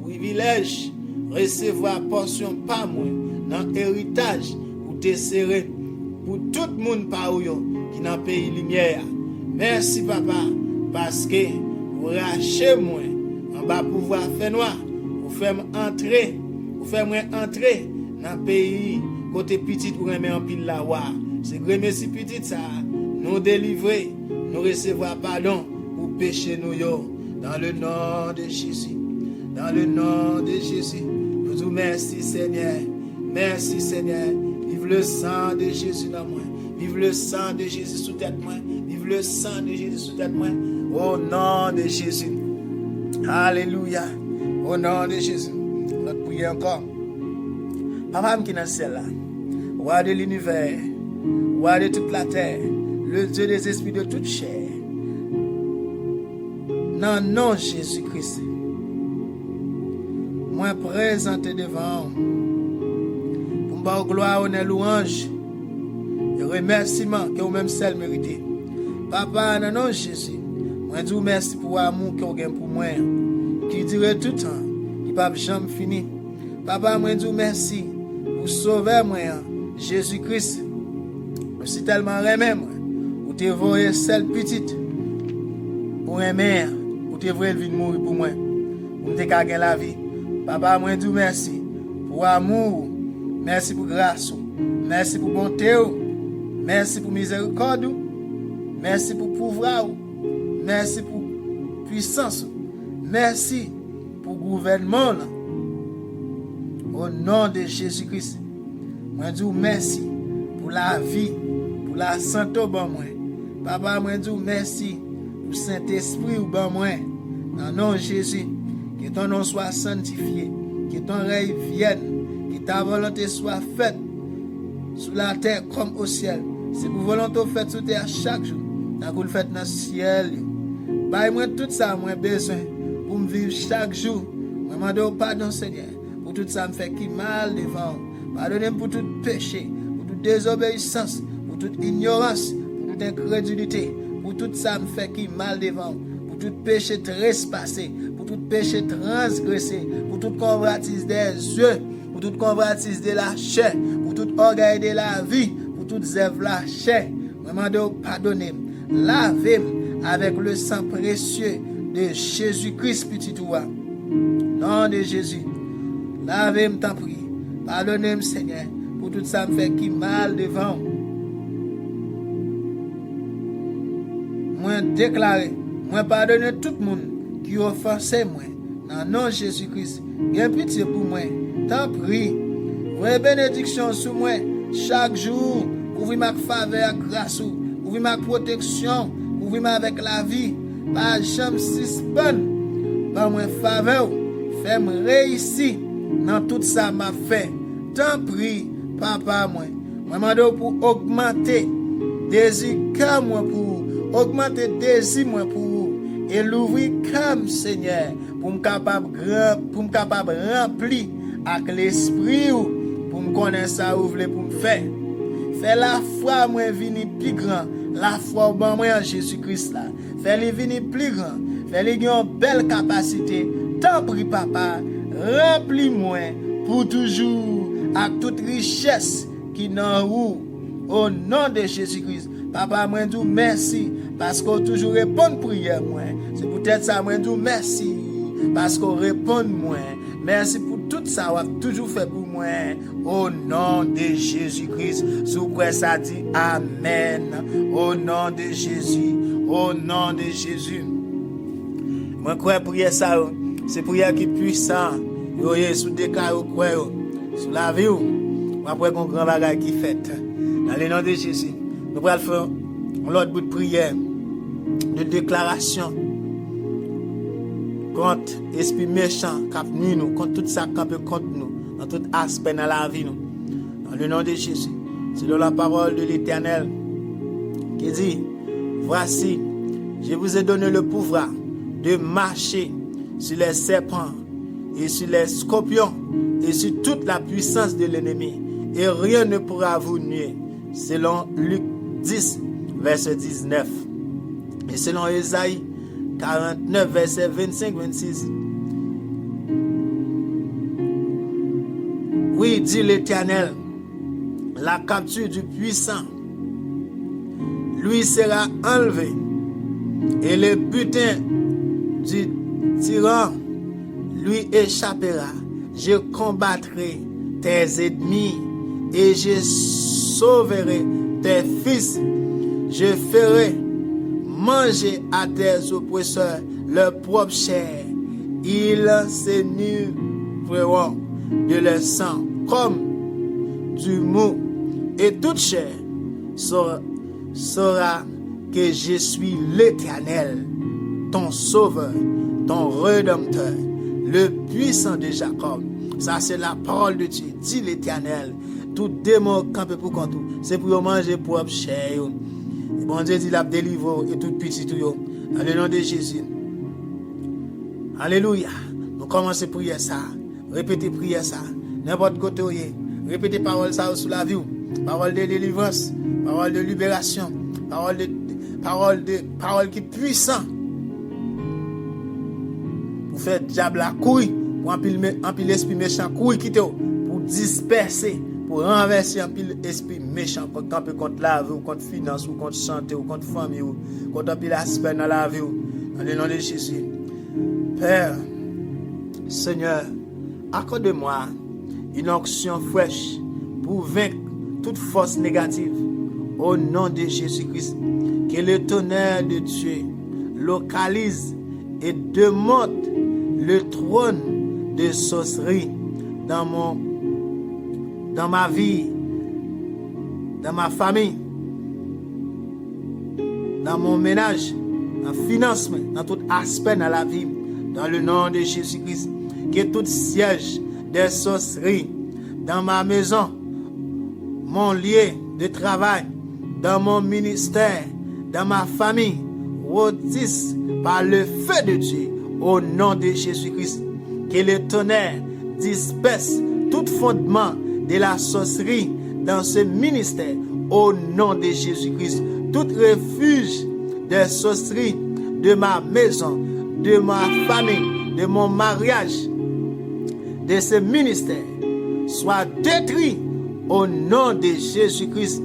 Speaker 1: privilège, recevoir portion pas moins, dans héritage, ou te serrer, pour tout le monde par où qui dans le pays lumière. Merci papa, parce que vous rachez moi, en bas pouvoir faire noir, vous faites entrer, dans le pays, côté petit, pour remettre en pile la voix. C'est remercier petit ça, nous délivrer, nous recevoir pardon. Péché nous dans le nom de Jésus. Dans le nom de Jésus. Nous vous merci Seigneur. Merci Seigneur. Vive le sang de Jésus dans moi. Vive le sang de Jésus sous tête moi. Vive le sang de Jésus sous tête moi. Au nom de Jésus. Alléluia. Au nom de Jésus. Notre prière encore. Papa qui est dans le ciel là. Roi de l'univers. Roi de toute la terre. Le Dieu des esprits de toute chair. Dans le nom de Jésus-Christ, moi présente devant pour me gloire, honneur, louange et remerciement que vous-même seul méritez. Papa, dans le nom de Jésus, moi dis merci pour l'amour que vous avez pour moi, qui dirait tout le temps, qui ne peut jamais finir. Papa, moi dis merci pour sauver moi, Jésus-Christ. Je suis tellement remis, moi, vous te voyez seul petite pour aimer. Pour te voir venir mourir pour moi. Pour te gagner la vie. Papa, moi dis merci pour amour. Merci pour grâce. Merci pour bonté. Merci pour miséricorde. Merci pour pouvoir. Merci pour puissance. Merci pour gouvernement. Au nom de Jésus-Christ. Moi dis merci pour la vie, pour la santé au bon moi. Papa, moi dis merci. Pour Saint-Esprit ou bon moi, dans le nom de Jésus, que ton nom soit sanctifié, que ton règne vienne, que ta volonté soit faite sur la terre comme au ciel. C'est pour volonté faite sur terre chaque jour, tant que vous le faites dans le ciel. Bah, moi, tout ça, moi, besoin pour me vivre chaque jour. Moi, je demande pardon, Seigneur, pour tout ça me fait qui mal devant. Pardonnez-moi pour tout péché, pour toute désobéissance, pour toute ignorance, pour toute incrédulité. Pour tout ça me fait qui mal devant, pour tout péché trespassé, pour tout péché transgressé, pour toute convoitise des yeux, pour toute convoitise de la chair, pour tout orgueil de la vie, pour toutes œuvres la chair. Moi demande pardonner. Lavez avec le sang précieux de Jésus-Christ petit toi. Nom de Jésus. Lavez-moi t'en prie. Pardonnez-moi Seigneur pour tout ça me fait qui mal devant. Moi déclarer, moi pardonner tout le monde qui offensé moi. Dans le nom de Jésus-Christ. Bien pitié pour moi. T'en prie. Vraie bénédiction sur moi chaque jour. Ouvrir ma faveur grâce ou. Ouvrir ma protection. Ouvrir avec la vie. Pas jamais suspendre. Par moi faveur. Fais-moi réussir dans tout ça m'a fait. T'en prie, papa moi. Moi demande pour augmenter désir comme moi pour augmenter désir moi pour et l'ouvrir comme Seigneur pour me capable remplir avec l'esprit pour me connaître ça ou voulez pour me faire. Fais la foi moi venir plus grand, la foi ban moi en Jésus-Christ là. Fais-le venir plus grand, fais-le une belle capacité. T'en prie papa, remplis-moi pour toujours avec toute richesse qui n'en ou au nom de Jésus-Christ. Papa, moi dis merci parce qu'on toujours répond prière moi. C'est peut-être ça moi dis merci parce qu'on répond moi. Merci pour tout ça qu'on a toujours fait pour moi au nom de Jésus-Christ. Sous quoi ça dit amen. Au nom de Jésus, au nom de Jésus. Moi crois prière ça, c'est prière qui puissant. Yo sous déclare quoi sous la vie ou après qu'on grand bagage qui fait. Dans le nom de Jésus, nous allons faire l'autre bout de prière, de déclaration contre esprit méchant qui nuit nous, contre tout ça qui peut contre nous, dans tout aspect dans la vie nous. Dans le nom de Jésus, c'est dans la parole de l'Éternel qui dit, voici, je vous ai donné le pouvoir de marcher sur les serpents et sur les scorpions et sur toute la puissance de l'ennemi, et rien ne pourra vous nuire. Selon Luc 10, verset 19. Et selon Ésaïe 49, verset 25-26. Oui, dit l'Éternel, la capture du puissant lui sera enlevée, et le butin du tyran lui échappera. Je combattrai tes ennemis et je sauverai tes fils. Je ferai manger à tes oppresseurs leur propre chair. Ils s'énuireront de leur sang comme du mou, et toute chair saura que je suis l'Éternel, ton sauveur, ton rédempteur, le puissant de Jacob. Ça, c'est la parole de Dieu, dit l'Éternel. Tout démon campé pour contre, c'est pour manger propre chair. Et bon Dieu dit la délivre et tout petit tout yo. Dans le nom de Jésus. Alléluia. Nous commençons à prier ça. Répétez prier ça. N'importe côté où répétez parole ça sous la vie. Parole de délivrance, parole de libération, parole qui est puissant. Pour faire diable la couille, pour empiler l'esprit méchant couille quitter pour disperser, pour renverser empiler l'esprit méchant contre la vie, ou contre finance, ou contre santé, ou contre famille, ou contre empiler l'aspect dans la vie. Dans le nom de Jésus. Père, Seigneur, accorde-moi une onction fraîche pour vaincre toute force négative. Au nom de Jésus-Christ, que le tonnerre de Dieu localise et démonte le trône de sorcellerie dans ma vie, dans ma famille, dans mon ménage, dans le financement, dans tout aspect de la vie, dans le nom de Jésus-Christ. Que tout siège de sorcellerie dans ma maison, mon lieu de travail, dans mon ministère, dans ma famille, rôtisse par le feu de Dieu, au nom de Jésus-Christ. Que le tonnerre disperse tout fondement de la sorcellerie dans ce ministère, au nom de Jésus-Christ. Tout refuge de sorcellerie de ma maison, de ma famille, de mon mariage, de ce ministère, soit détruit au nom de Jésus-Christ.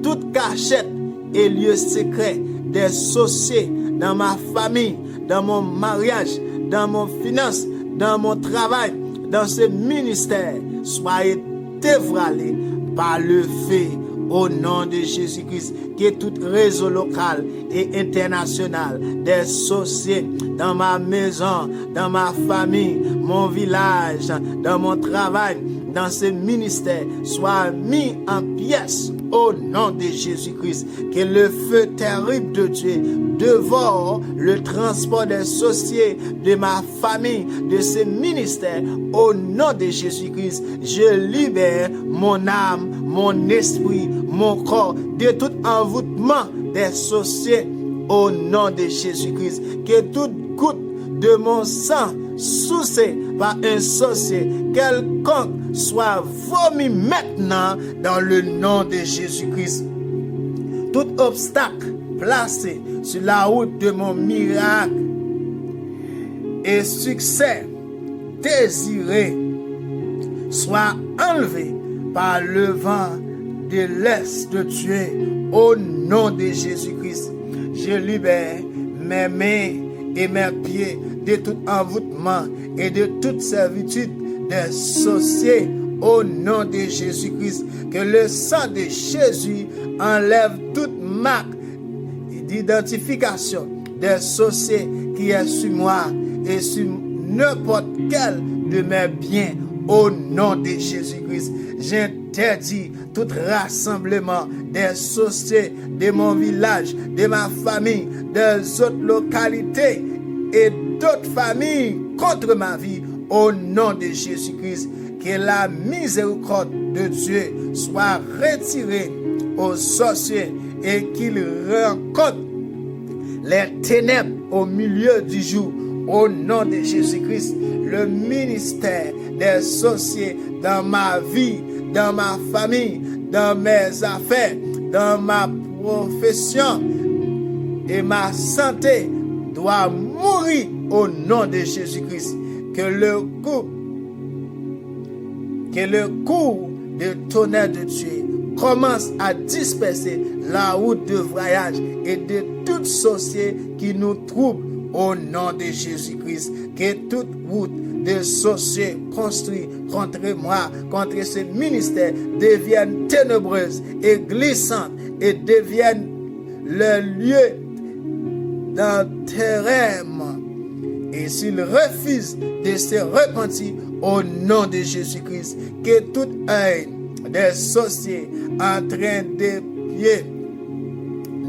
Speaker 1: toute cachette et lieu secret des sorciers dans ma famille, dans mon mariage, dans mon finance, dans mon travail, dans ce ministère, soyez dévoilés par le feu au nom de Jésus-Christ. Que tout réseau local et international des sorciers dans ma maison, dans ma famille, mon village, dans mon travail, dans ce ministère soit mis en pièces au nom de Jésus-Christ. Que le feu terrible de Dieu dévore le transport des sorciers de ma famille, de ce ministère au nom de Jésus-Christ. Je libère mon âme, mon esprit, mon corps de tout envoûtement des sorciers au nom de Jésus-Christ. Que toute goutte de mon sang soucée par un sorcier quelconque soit vomi maintenant dans le nom de Jésus-Christ. Tout obstacle placé sur la route de mon miracle et succès désiré soit enlevé par le vent de l'Est de Dieu au nom de Jésus-Christ. Je libère mes mains et mes pieds de tout envoûtement et de toute servitude des sorciers au nom de Jésus-Christ. Que le sang de Jésus enlève toute marque d'identification des sorciers qui est sur moi et sur n'importe quel de mes biens au nom de Jésus-Christ. J'interdis tout rassemblement des sorciers de mon village, de ma famille, des autres localités et d'autres familles contre ma vie au nom de Jésus-Christ. Que la miséricorde de Dieu soit retirée aux sorciers et qu'ils rencontrent les ténèbres au milieu du jour au nom de Jésus-Christ. Le ministère des sorciers dans ma vie, dans ma famille, dans mes affaires, dans ma profession et ma santé doit mourir au nom de Jésus-Christ. Que le coup de tonnerre de Dieu commence à disperser la route de voyage et de tout sorcier qui nous trouble au nom de Jésus-Christ. Que toute route de sorciers construits contre moi, contre ce ministère, devienne ténébreuse et glissante et devienne le lieu d'enterrement. Et s'il refuse de se repentir au nom de Jésus-Christ, que toute œil des sorciers en train de piller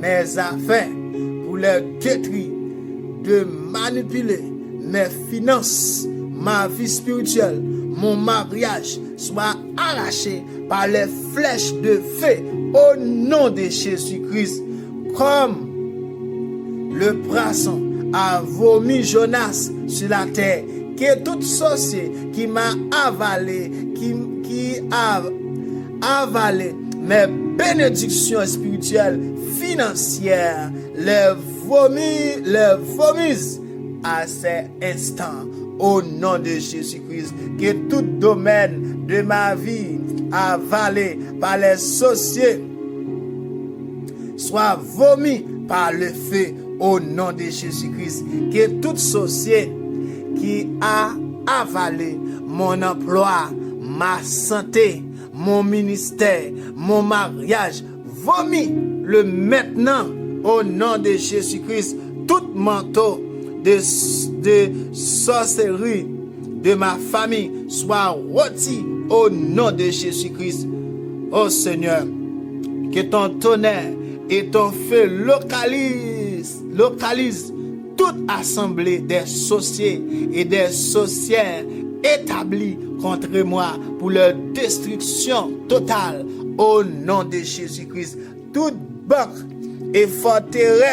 Speaker 1: mes affaires pour les détruire, de manipuler mes finances, ma vie spirituelle, mon mariage, soit arraché par les flèches de feu au nom de Jésus-Christ. Comme le poisson a vomi Jonas sur la terre, que tout sorcier qui m'a avalé, qui a avalé mes bénédictions spirituelles, financières, les vomis à ces instants au nom de Jésus-Christ. Que tout domaine de ma vie avalé par les sorciers soit vomi par le feu au nom de Jésus-Christ. Que tout sorcier qui a avalé mon emploi, ma santé, mon ministère, mon mariage, vomit le maintenant au nom de Jésus-Christ. Tout manteau de sorcellerie de ma famille soit rôti au nom de Jésus-Christ. Oh Seigneur, que ton tonnerre et ton feu localise toute assemblée des sorciers et des sorcières établis contre moi pour leur destruction totale au nom de Jésus-Christ. Toute banque et forteresse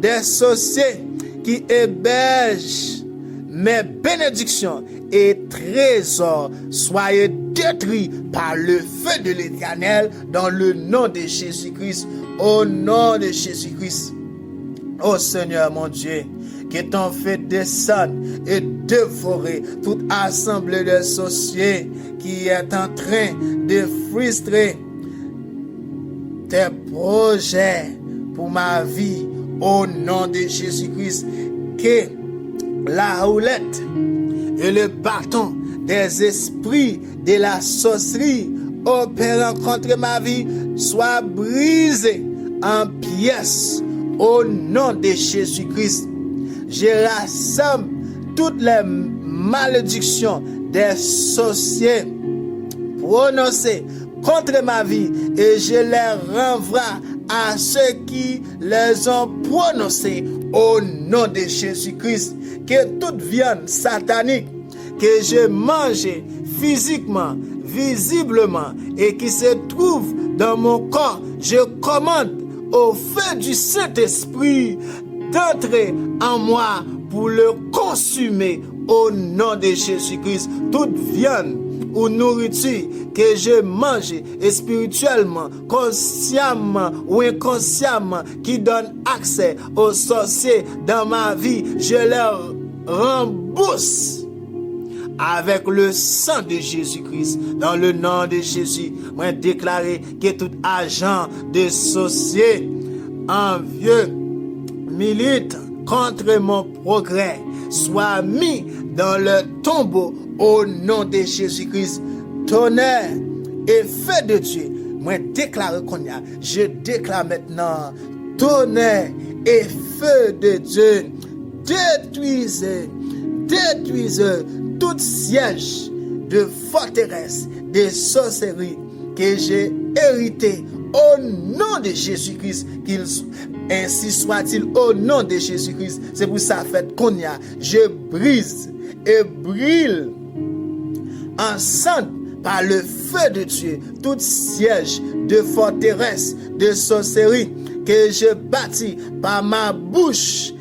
Speaker 1: des sorciers qui hébergent mes bénédictions et trésors soient détruits par le feu de l'Éternel dans le nom de Jésus-Christ. Au nom de Jésus-Christ. Oh Seigneur mon Dieu, que ton feu descende et dévorer toute assemblée de sorciers qui est en train de frustrer tes projets pour ma vie au nom de Jésus-Christ. Que la roulette et le bâton des esprits de la sorcellerie opérant contre ma vie soient brisés en pièces au nom de Jésus-Christ. Je rassemble toutes les malédictions des sorciers prononcées contre ma vie et je les renvoie à ceux qui les ont prononcées au nom de Jésus-Christ. Que toute viande satanique que je mange physiquement, visiblement et qui se trouve dans mon corps, je commande au feu du Saint-Esprit d'entrer en moi pour le consumer au nom de Jésus-Christ. Toute viande ou nourriture que je mange spirituellement, consciemment ou inconsciemment, qui donne accès aux sorciers dans ma vie, je leur rembourse avec le sang de Jésus-Christ. Dans le nom de Jésus, moi déclarer que tout agent de sorcier envieux milite contre mon progrès soit mis dans le tombeau au nom de Jésus-Christ. Tonnerre et feu de Dieu, moi déclare qu'on y a, je déclare maintenant tonnerre et feu de Dieu, détruisez tout siège de forteresse, de sorcellerie que j'ai hérité au nom de Jésus-Christ, ainsi soit-il au nom de Jésus-Christ. C'est pour ça fait qu'on y a, je brise et brûle ensemble par le feu de Dieu tout siège de forteresse, de sorcellerie que je bâtis par ma bouche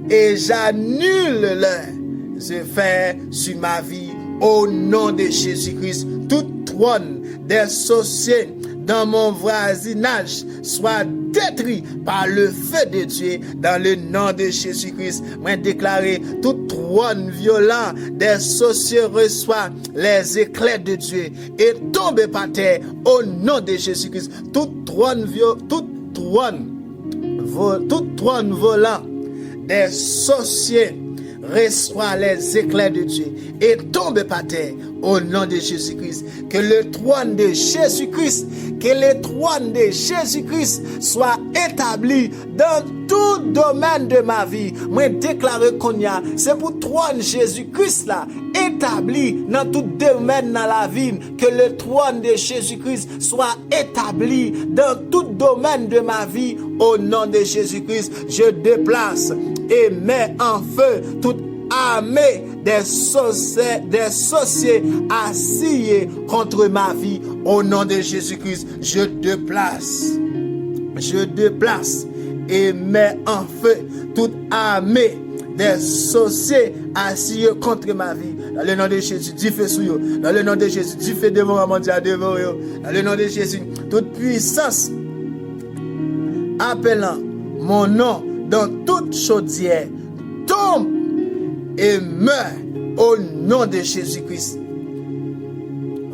Speaker 1: et j'annule leurs effets sur ma vie au nom de Jésus-Christ. Tout trône des sorciers dans mon voisinage soit détruit par le feu de Dieu dans le nom de Jésus-Christ. Moi déclarer tout trône violent des sorciers reçoit les éclairs de Dieu et tombe par terre au nom de Jésus-Christ. Tout trône volant des sorciers reçoit les éclairs de Dieu et tombe par terre au nom de Jésus-Christ. Que le trône de Jésus-Christ, soit établi dans tout domaine de ma vie. Moi déclare qu'on y a, c'est pour trône Jésus-Christ là, établi dans tout domaine dans la vie. Que le trône de Jésus-Christ soit établi dans tout domaine de ma vie au nom de Jésus-Christ. Je déplace et mets en feu toute armée des sorciers assis contre ma vie au nom de Jésus-Christ. Je déplace et mets en feu toute armée des sorciers assis contre ma vie. Dans le nom de Jésus, du feu sur eux. Dans le nom de Jésus, du feu devant mon Dieu, devant eux. Dans le nom de Jésus, toute puissance appelant mon nom dans toute chaudière tombe et meurt au nom de Jésus-Christ.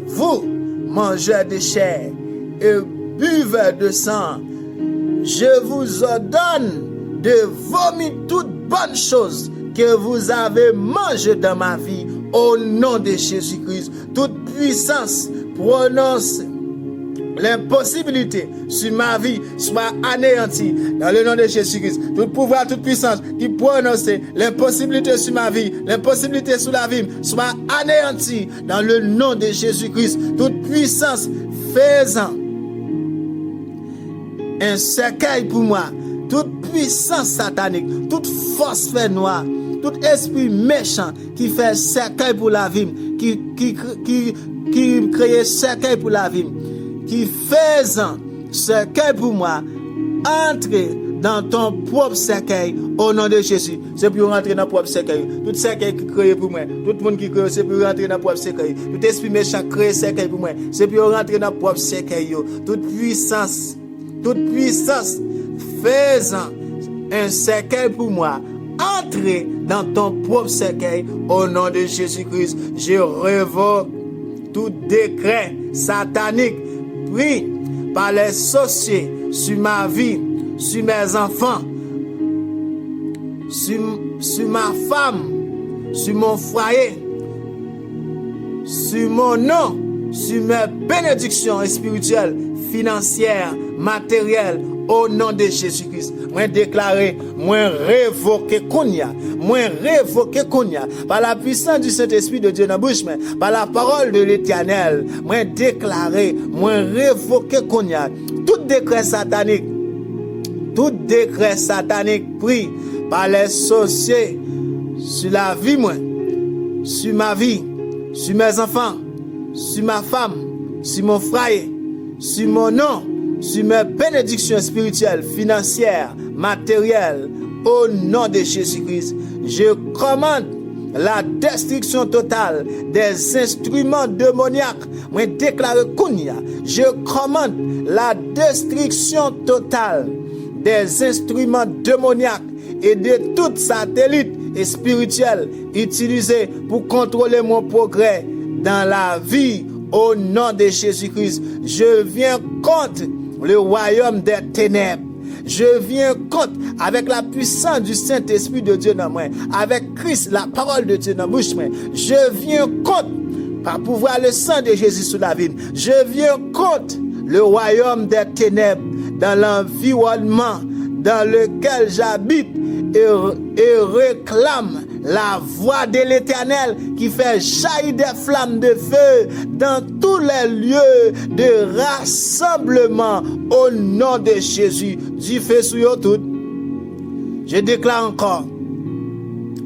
Speaker 1: Vous, mangeurs de chair et buveurs de sang, je vous ordonne de vomir toutes bonnes choses que vous avez mangées dans ma vie au nom de Jésus-Christ. Toute puissance prononce l'impossibilité sur ma vie soit anéantie dans le nom de Jésus-Christ. Tout pouvoir, toute puissance qui prononce l'impossibilité sur ma vie, l'impossibilité sur la vie soit anéantie dans le nom de Jésus-Christ. Toute puissance faisant un cercueil pour moi, toute puissance satanique, toute force fait noire, tout esprit méchant qui fait cercueil pour la vie, qui crée cercueil pour la vie, qui faisant cercueil pour moi, entre dans ton propre cercueil au nom de Jésus. C'est pour rentrer dans ton propre cercueil. Tout cercueil qui crée pour moi, tout le monde qui crée, c'est pour rentrer dans ton propre cercueil. Tout esprit méchant crée cercueil pour moi, c'est pour rentrer dans ton propre cercueil. Toute puissance faisant un cercueil pour moi, entrer dans ton propre cercueil. Au nom de Jésus-Christ, je révoque tout décret satanique pris par les sorciers sur ma vie, sur mes enfants, sur ma femme, sur mon foyer, sur mon nom, sur mes bénédictions spirituelles, financières, matérielles, au nom de Jésus-Christ. Moi déclaré, moi révoqué Kounia, par la puissance du Saint-Esprit de Dieu dans la bouche, par la parole de l'Éternel, moi déclaré, moi révoqué Kounia, tout décret satanique pris par les sorciers sur la vie, moi, sur ma vie, sur mes enfants, sur ma femme, sur mon frère, sur mon nom, sur mes bénédictions spirituelles, financières, matérielles, au nom de Jésus-Christ, je commande la destruction totale des instruments démoniaques. Moi déclare Kounia, je commande la destruction totale des instruments démoniaques et de tout satellite spirituel utilisé pour contrôler mon progrès dans la vie. Au nom de Jésus-Christ, je viens contre le royaume des ténèbres. Je viens contre avec la puissance du Saint-Esprit de Dieu dans moi, avec Christ, la parole de Dieu dans la bouche. Je viens contre, par pouvoir le sang de Jésus sur la vie. Je viens contre le royaume des ténèbres dans l'environnement dans lequel j'habite et réclame la voix de l'Éternel qui fait jaillir des flammes de feu dans tous les lieux de rassemblement au nom de Jésus. Du feu sur eux tout. Je déclare encore,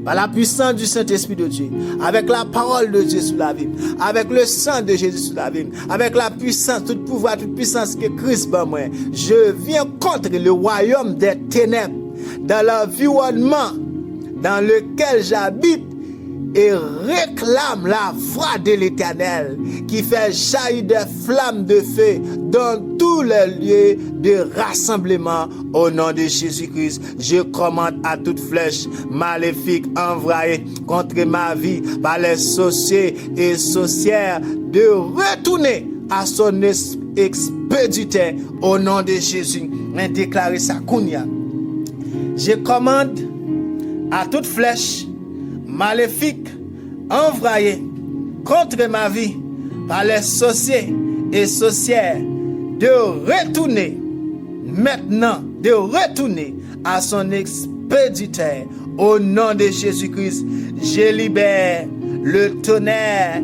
Speaker 1: par la puissance du Saint-Esprit de Dieu, avec la parole de Dieu sur la vie, avec le sang de Jésus sur la vie, avec la puissance, tout pouvoir, toute puissance que Christ bat moi, je viens contre le royaume des ténèbres dans l'environnement dans lequel j'habite et réclame la voix de l'Éternel qui fait jaillir des flammes de feu dans tous les lieux de rassemblement. Au nom de Jésus-Christ, je commande à toute flèche maléfique envoyée contre ma vie par les sorciers et sorcières de retourner à son expéditeur au nom de Jésus. Mais déclarer ça Kounia. Je commande à toute flèche maléfique envoyée contre ma vie par les sorciers et sorcières de retourner maintenant, de retourner à son expéditeur au nom de Jésus-Christ. Je libère le tonnerre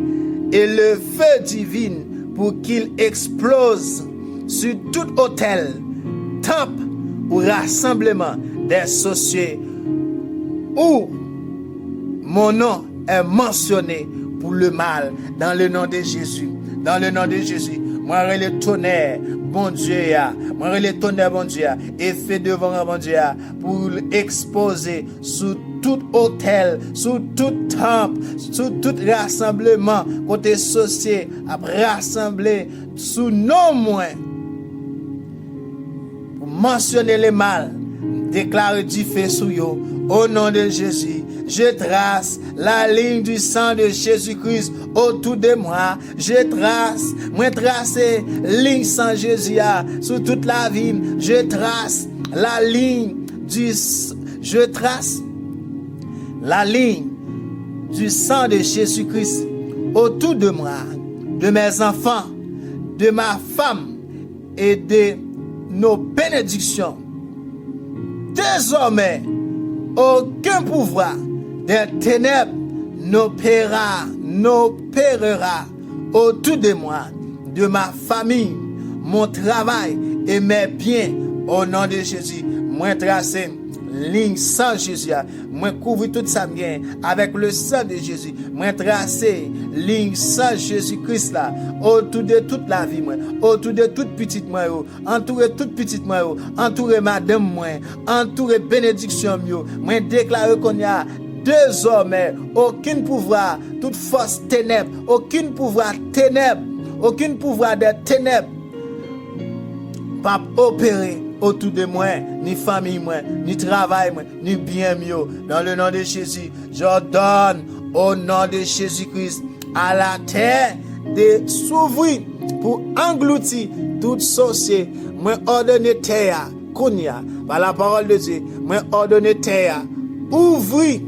Speaker 1: et le feu divin pour qu'il explose sur tout autel, temple ou rassemblement des sorciers où mon nom est mentionné pour le mal, dans le nom de Jésus. Dans le nom de Jésus, moi le tonnerre, bon Dieu, moi le tonnerre, bon Dieu, et fait devant bon Dieu, pour exposer sous tout hôtel, sous tout temple, sous tout rassemblement, côté sorcier, après rassembler sous nos moins, pour mentionner le mal, déclarer du feu sous yo. Au nom de Jésus, je trace la ligne du sang de Jésus-Christ autour de moi. Je trace ligne sang Jésus sur toute la ville. Je trace la ligne du sang de Jésus-Christ autour de moi, de mes enfants, de ma femme et de nos bénédictions. Désormais, aucun pouvoir des ténèbres n'opérera autour de moi, de ma famille, mon travail et mes biens. Au nom de Jésus, moi tracer ligne sans Jésus, moi couvrir tout ça bien avec le sang de Jésus. Moi tracer ligne sans Jésus-Christ là autour de toute la vie, moi, autour de toute petite moi, entourer toute petite moi, entourer madame moi, entourer bénédiction moi déclarer qu'on y a désormais aucun pouvoir, toute force ténèbres, aucun pouvoir des ténèbres pas opérer autour de moi, ni famille moi, ni travail moi, ni bien mieux. Dans le nom de Jésus, j'ordonne au nom de Jésus-Christ à la terre de s'ouvrir pour engloutir toute sorcière. Moi ordonne terre, Kounia, par la parole de Dieu, moi ordonne terre, ouvrir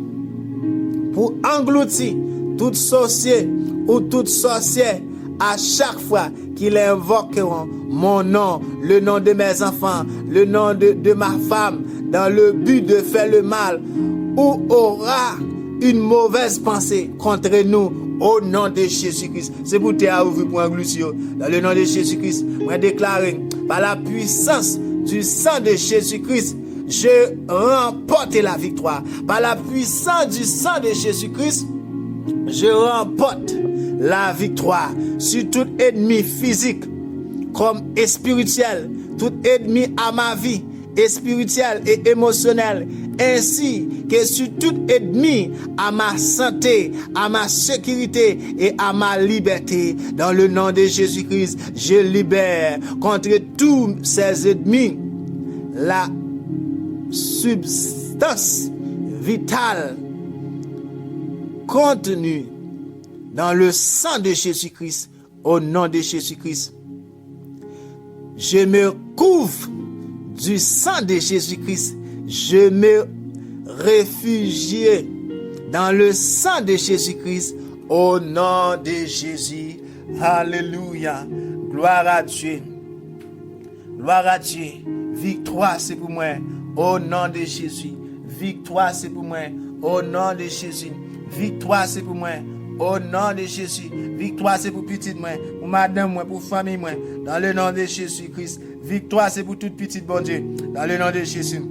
Speaker 1: pour engloutir toute sorcière ou toute sorcière à chaque fois qu'ils invoqueront mon nom, le nom de mes enfants, le nom de ma femme, dans le but de faire le mal, ou aura une mauvaise pensée contre nous au nom de Jésus-Christ. C'est pour te ouvrir pour engloutir. Dans le nom de Jésus-Christ, moi déclare par la puissance du sang de Jésus-Christ, je remporte la victoire. Par la puissance du sang de Jésus-Christ, je remporte la victoire sur tout ennemi physique comme spirituel, tout ennemi à ma vie, spirituel et émotionnel, ainsi que sur tout ennemi à ma santé, à ma sécurité et à ma liberté. Dans le nom de Jésus-Christ, je libère contre tous ces ennemis la substance vitale contenue dans le sang de Jésus-Christ. Au nom de Jésus-Christ, je me couvre du sang de Jésus-Christ. Je me réfugie dans le sang de Jésus-Christ. Au nom de Jésus. Alléluia. Gloire à Dieu. Gloire à Dieu. Victoire, c'est pour moi. Au nom de Jésus. Victoire, c'est pour moi. Au nom de Jésus. Victoire, c'est pour moi. Au nom de Jésus. Victoire, c'est pour petite moi, pour madame moi, pour famille moi. Dans le nom de Jésus-Christ. Victoire, c'est pour toute petite, bon Dieu. Dans le nom de Jésus.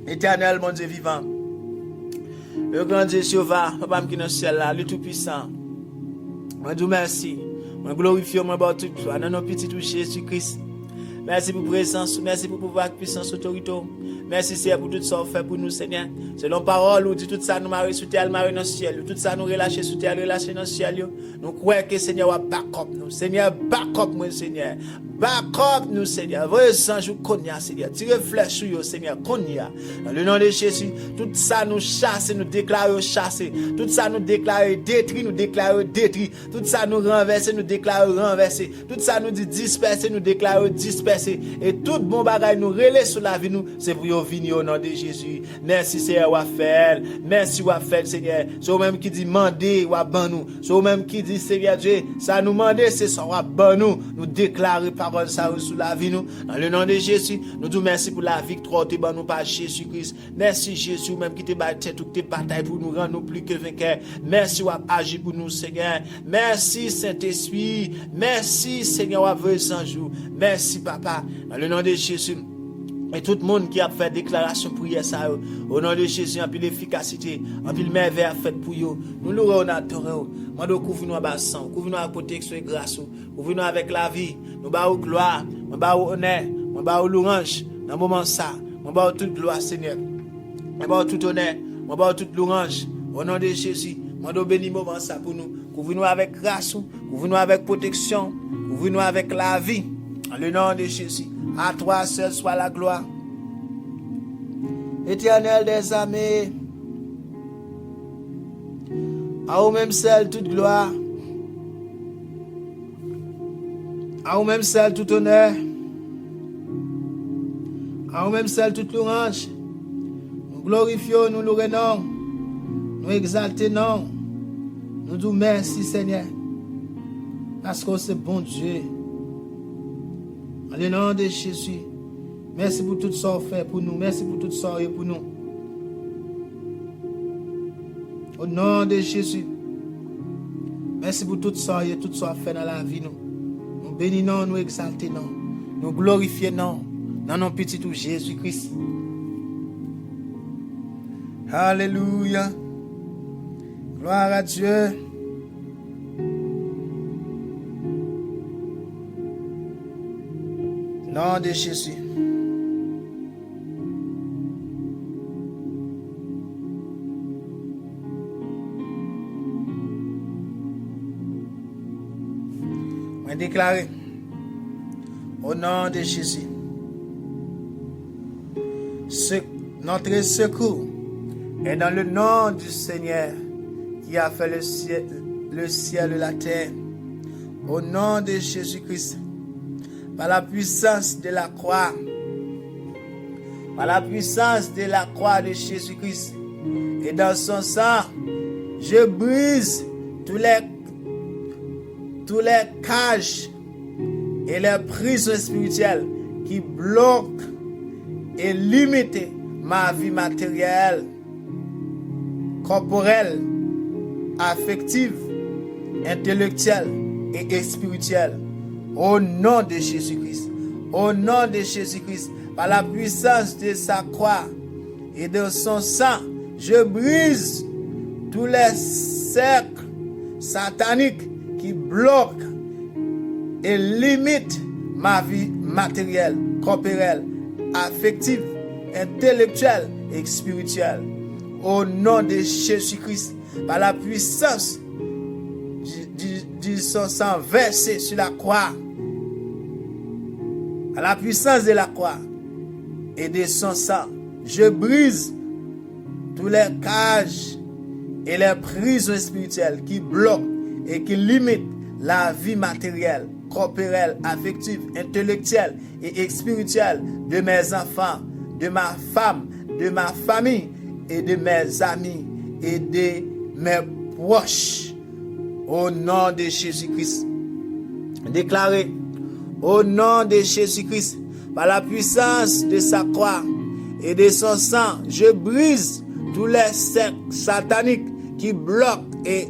Speaker 1: Éternel, bon Dieu vivant. Le grand Dieu Jéhovah, Papa qui est dans le ciel là, le Tout-Puissant. Moi, je vous remercie. Moi, glorifie, moi, bon tout, dans nos petits Jésus-Christ. Merci pour présence, merci pour pouvoir, puissance, autorité. Merci Seigneur pour tout ça fait pour nous Seigneur. Selon parole, ou dit tout ça nous marrer sous terre, marrer dans le ciel. Tout ça nous relâcher sous terre, relâcher dans le ciel. Nous croyons que Seigneur va back up nous. Seigneur, back up moi Seigneur. Back up nous Seigneur. Voyez sans jour Konya Seigneur. Tirez flèche sur yo Seigneur Konya. Dans le nom de Jésus, tout ça nous chasse, nous déclare chasser. Tout ça nous déclare détruit, nous déclare détruit. Tout ça nous renverser, nous déclare renverser. Tout ça nous dit disperser, nous déclare disperser. Et tout bon bagage nous relais sur la vie nous, c'est pour yo venir au nom de Jésus. Merci Seigneur wa faire. Merci wa faire Seigneur. C'est même qui dit demander wa ban nous. C'est même qui dit Seigneur Dieu, ça nous demander c'est ça wa ban nous. Nous déclarer parole ça sur la vie nous. Dans le nom de Jésus, nous disons merci pour la victoire te ban nous par Jésus-Christ. Merci Jésus même qui te battu toutes tes batailles pour nous rendre nous plus que vainqueurs. Merci wa agir pour nous Seigneur. Merci Saint-Esprit. Merci Seigneur wa veille sans jour. Merci Papa. Dans le nom de Jésus. Et tout le monde qui a fait déclaration pour hier ça, au nom de Jésus, en plus l'efficacité, en plus le merveille fait pour eux. Nous louons, nous adorons. Moi, nous couvrons avec sang, couvrons avec protection et grâce, couvrons avec la vie. Nous baillons gloire, nous baillons honneur, nous baillons louange. Dans le moment ça, nous baillons toute gloire, Seigneur. Nous baillons tout honneur, nous baillons toute louange. Au nom de Jésus, nous bénissons le moment ça pour nous. Couvrons avec grâce, couvrons avec protection, couvrons avec la vie. Dans le nom de Jésus. À toi seul soit la gloire. Éternel des armées, à vous même seul toute gloire, à vous même seul tout honneur, à vous même seul toute louange. Nous glorifions, nous louons, nous exaltons, nous disons merci Seigneur, parce que c'est bon Dieu. Dans le nom de Jésus, merci pour tout ça fait pour nous. Merci pour tout ça pour nous. Au nom de Jésus, merci pour tout ça fait dans la vie. Nous bénissons, nous exaltons, nous glorifions dans nos petits tout Jésus-Christ. Alléluia. Gloire à Dieu. Nom de Jésus. On déclare au nom de Jésus. notre secours est dans le nom du Seigneur qui a fait le ciel et la terre. Au nom de Jésus-Christ, par la puissance de la croix, par la puissance de la croix de Jésus-Christ et dans son sang, je brise tous les cages et les prisons spirituelles qui bloquent et limitent ma vie matérielle, corporelle, affective, intellectuelle et spirituelle. Au nom de Jésus-Christ, au nom de Jésus-Christ, par la puissance de sa croix et de son sang, je brise tous les cercles sataniques qui bloquent et limitent ma vie matérielle, corporelle, affective, intellectuelle et spirituelle. Au nom de Jésus-Christ, par la puissance de son sang versé sur la croix, à la puissance de la croix et de son sang, je brise tous les cages et les prisons spirituelles qui bloquent et qui limitent la vie matérielle, corporelle, affective, intellectuelle et spirituelle de mes enfants, de ma femme, de ma famille et de mes amis et de mes proches. Au nom de Jésus-Christ, déclaré au nom de Jésus-Christ, par la puissance de sa croix et de son sang, je brise tous les cercles sataniques qui bloquent et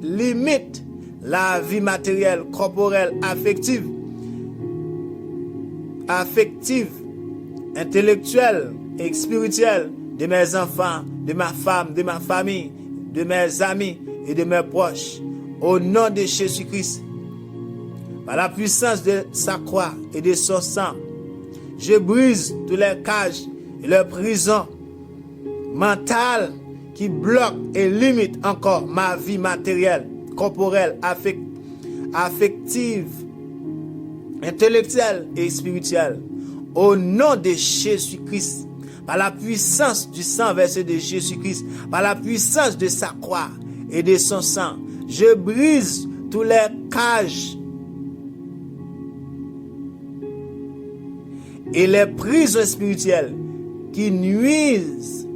Speaker 1: limitent la vie matérielle, corporelle, affective, intellectuelle et spirituelle de mes enfants, de ma femme, de ma famille, de mes amis et de mes proches. Au nom de Jésus-Christ, par la puissance de sa croix et de son sang, je brise tous les cages et les prisons mentales qui bloquent et limitent encore ma vie matérielle, corporelle, affective, intellectuelle et spirituelle. Au nom de Jésus-Christ, par la puissance du sang versé de Jésus-Christ, par la puissance de sa croix et de son sang, je brise tous les cages et les prisons spirituelles qui nuisent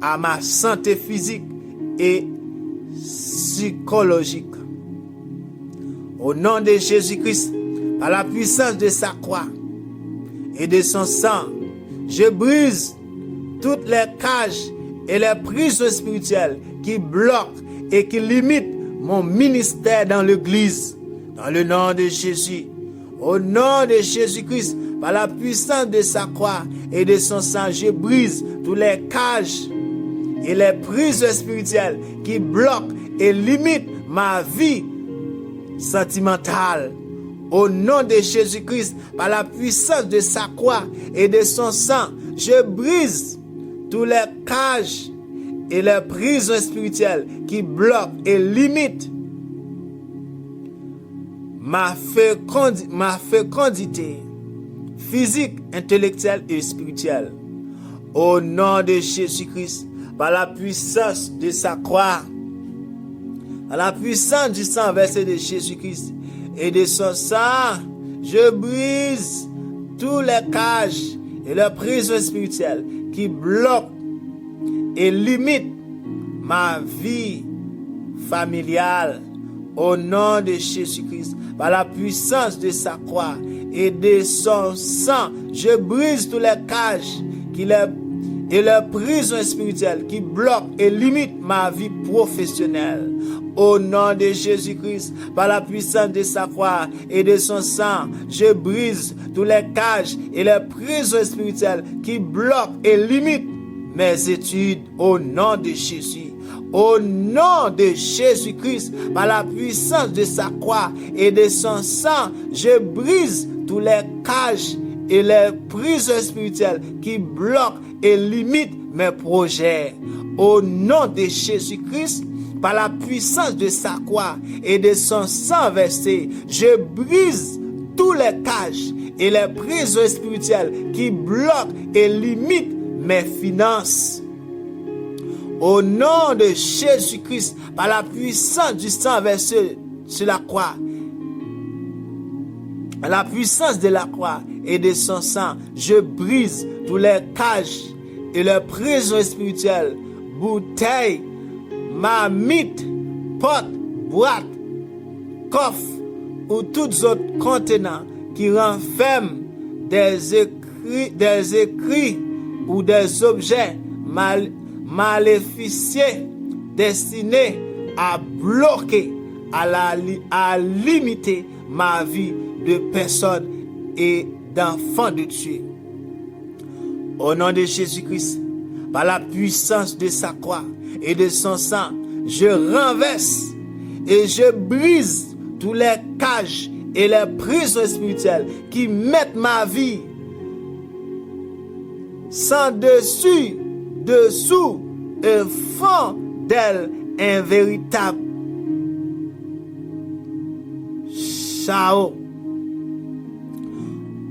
Speaker 1: à ma santé physique et psychologique. Au nom de Jésus-Christ, par la puissance de sa croix et de son sang, je brise toutes les cages et les prisons spirituelles qui bloquent et qui limitent mon ministère dans l'église. Dans le nom de Jésus, au nom de Jésus-Christ, par la puissance de sa croix et de son sang, je brise tous les cages et les prisons spirituelles qui bloquent et limitent ma vie sentimentale. Au nom de Jésus-Christ, par la puissance de sa croix et de son sang, je brise tous les cages et les prisons spirituelles qui bloquent et limitent ma fécondité physique, intellectuelle et spirituelle. Au nom de Jésus-Christ, par la puissance de sa croix, par la puissance du sang versé de Jésus-Christ et de son sang, je brise tous les cages et les prisons spirituelles qui bloquent et limitent ma vie familiale. Au nom de Jésus-Christ, par la puissance de sa croix et de son sang, je brise tous les cages et les prisons spirituelles qui bloquent et limitent ma vie professionnelle. Au nom de Jésus-Christ, par la puissance de sa croix et de son sang, je brise tous les cages et les prisons spirituelles qui bloquent et limitent mes études. Au nom de Jésus. Au nom de Jésus-Christ, par la puissance de sa croix et de son sang, je brise tous les cages et les prisons spirituelles qui bloquent et limitent mes projets. Au nom de Jésus-Christ, par la puissance de sa croix et de son sang versé, je brise tous les cages et les prisons spirituelles qui bloquent et limitent mes finances. Au nom de Jésus-Christ, par la puissance du sang versé sur la croix, à la puissance de la croix et de son sang, je brise tous les cages et les prisons spirituelles, bouteilles, marmites, portes, boîtes, coffres ou tous autres contenants qui renferment des écrits ou des objets maléficieux destinés à bloquer, à limiter ma vie de personnes et d'enfants de Dieu. Au nom de Jésus-Christ, par la puissance de sa croix et de son sang, je renverse et je brise tous les cages et les prisons spirituelles qui mettent ma vie sans dessus, dessous et fond d'elle un véritable chaos.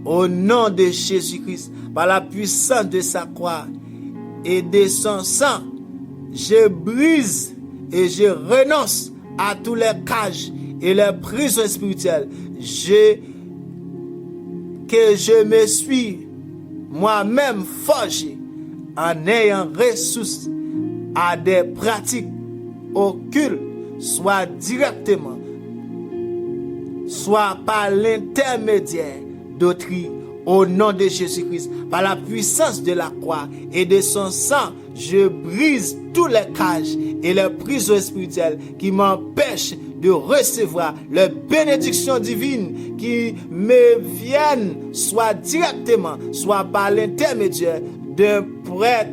Speaker 1: Au nom de Jésus-Christ, par la puissance de sa croix et de son sang, je brise et je renonce à tous les cages et les prisons spirituelles que je me suis moi-même forgé en ayant ressources à des pratiques occultes, soit directement, soit par l'intermédiaire d'autrui. Au nom de Jésus-Christ, par la puissance de la croix et de son sang, je brise tous les cages et les prisons spirituelles qui m'empêchent de recevoir les bénédictions divines qui me viennent soit directement, soit par l'intermédiaire d'un prêtre,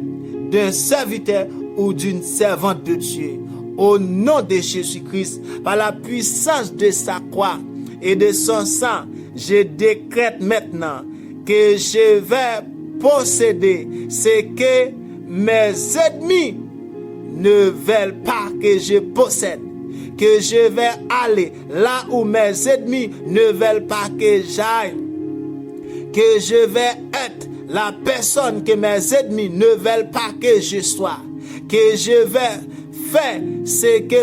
Speaker 1: d'un serviteur ou d'une servante de Dieu. Au nom de Jésus-Christ, par la puissance de sa croix et de son sang, je décrète maintenant que je vais posséder ce que mes ennemis ne veulent pas que je possède. Que je vais aller là où mes ennemis ne veulent pas que j'aille. Que je vais être la personne que mes ennemis ne veulent pas que je sois. Que je vais faire ce que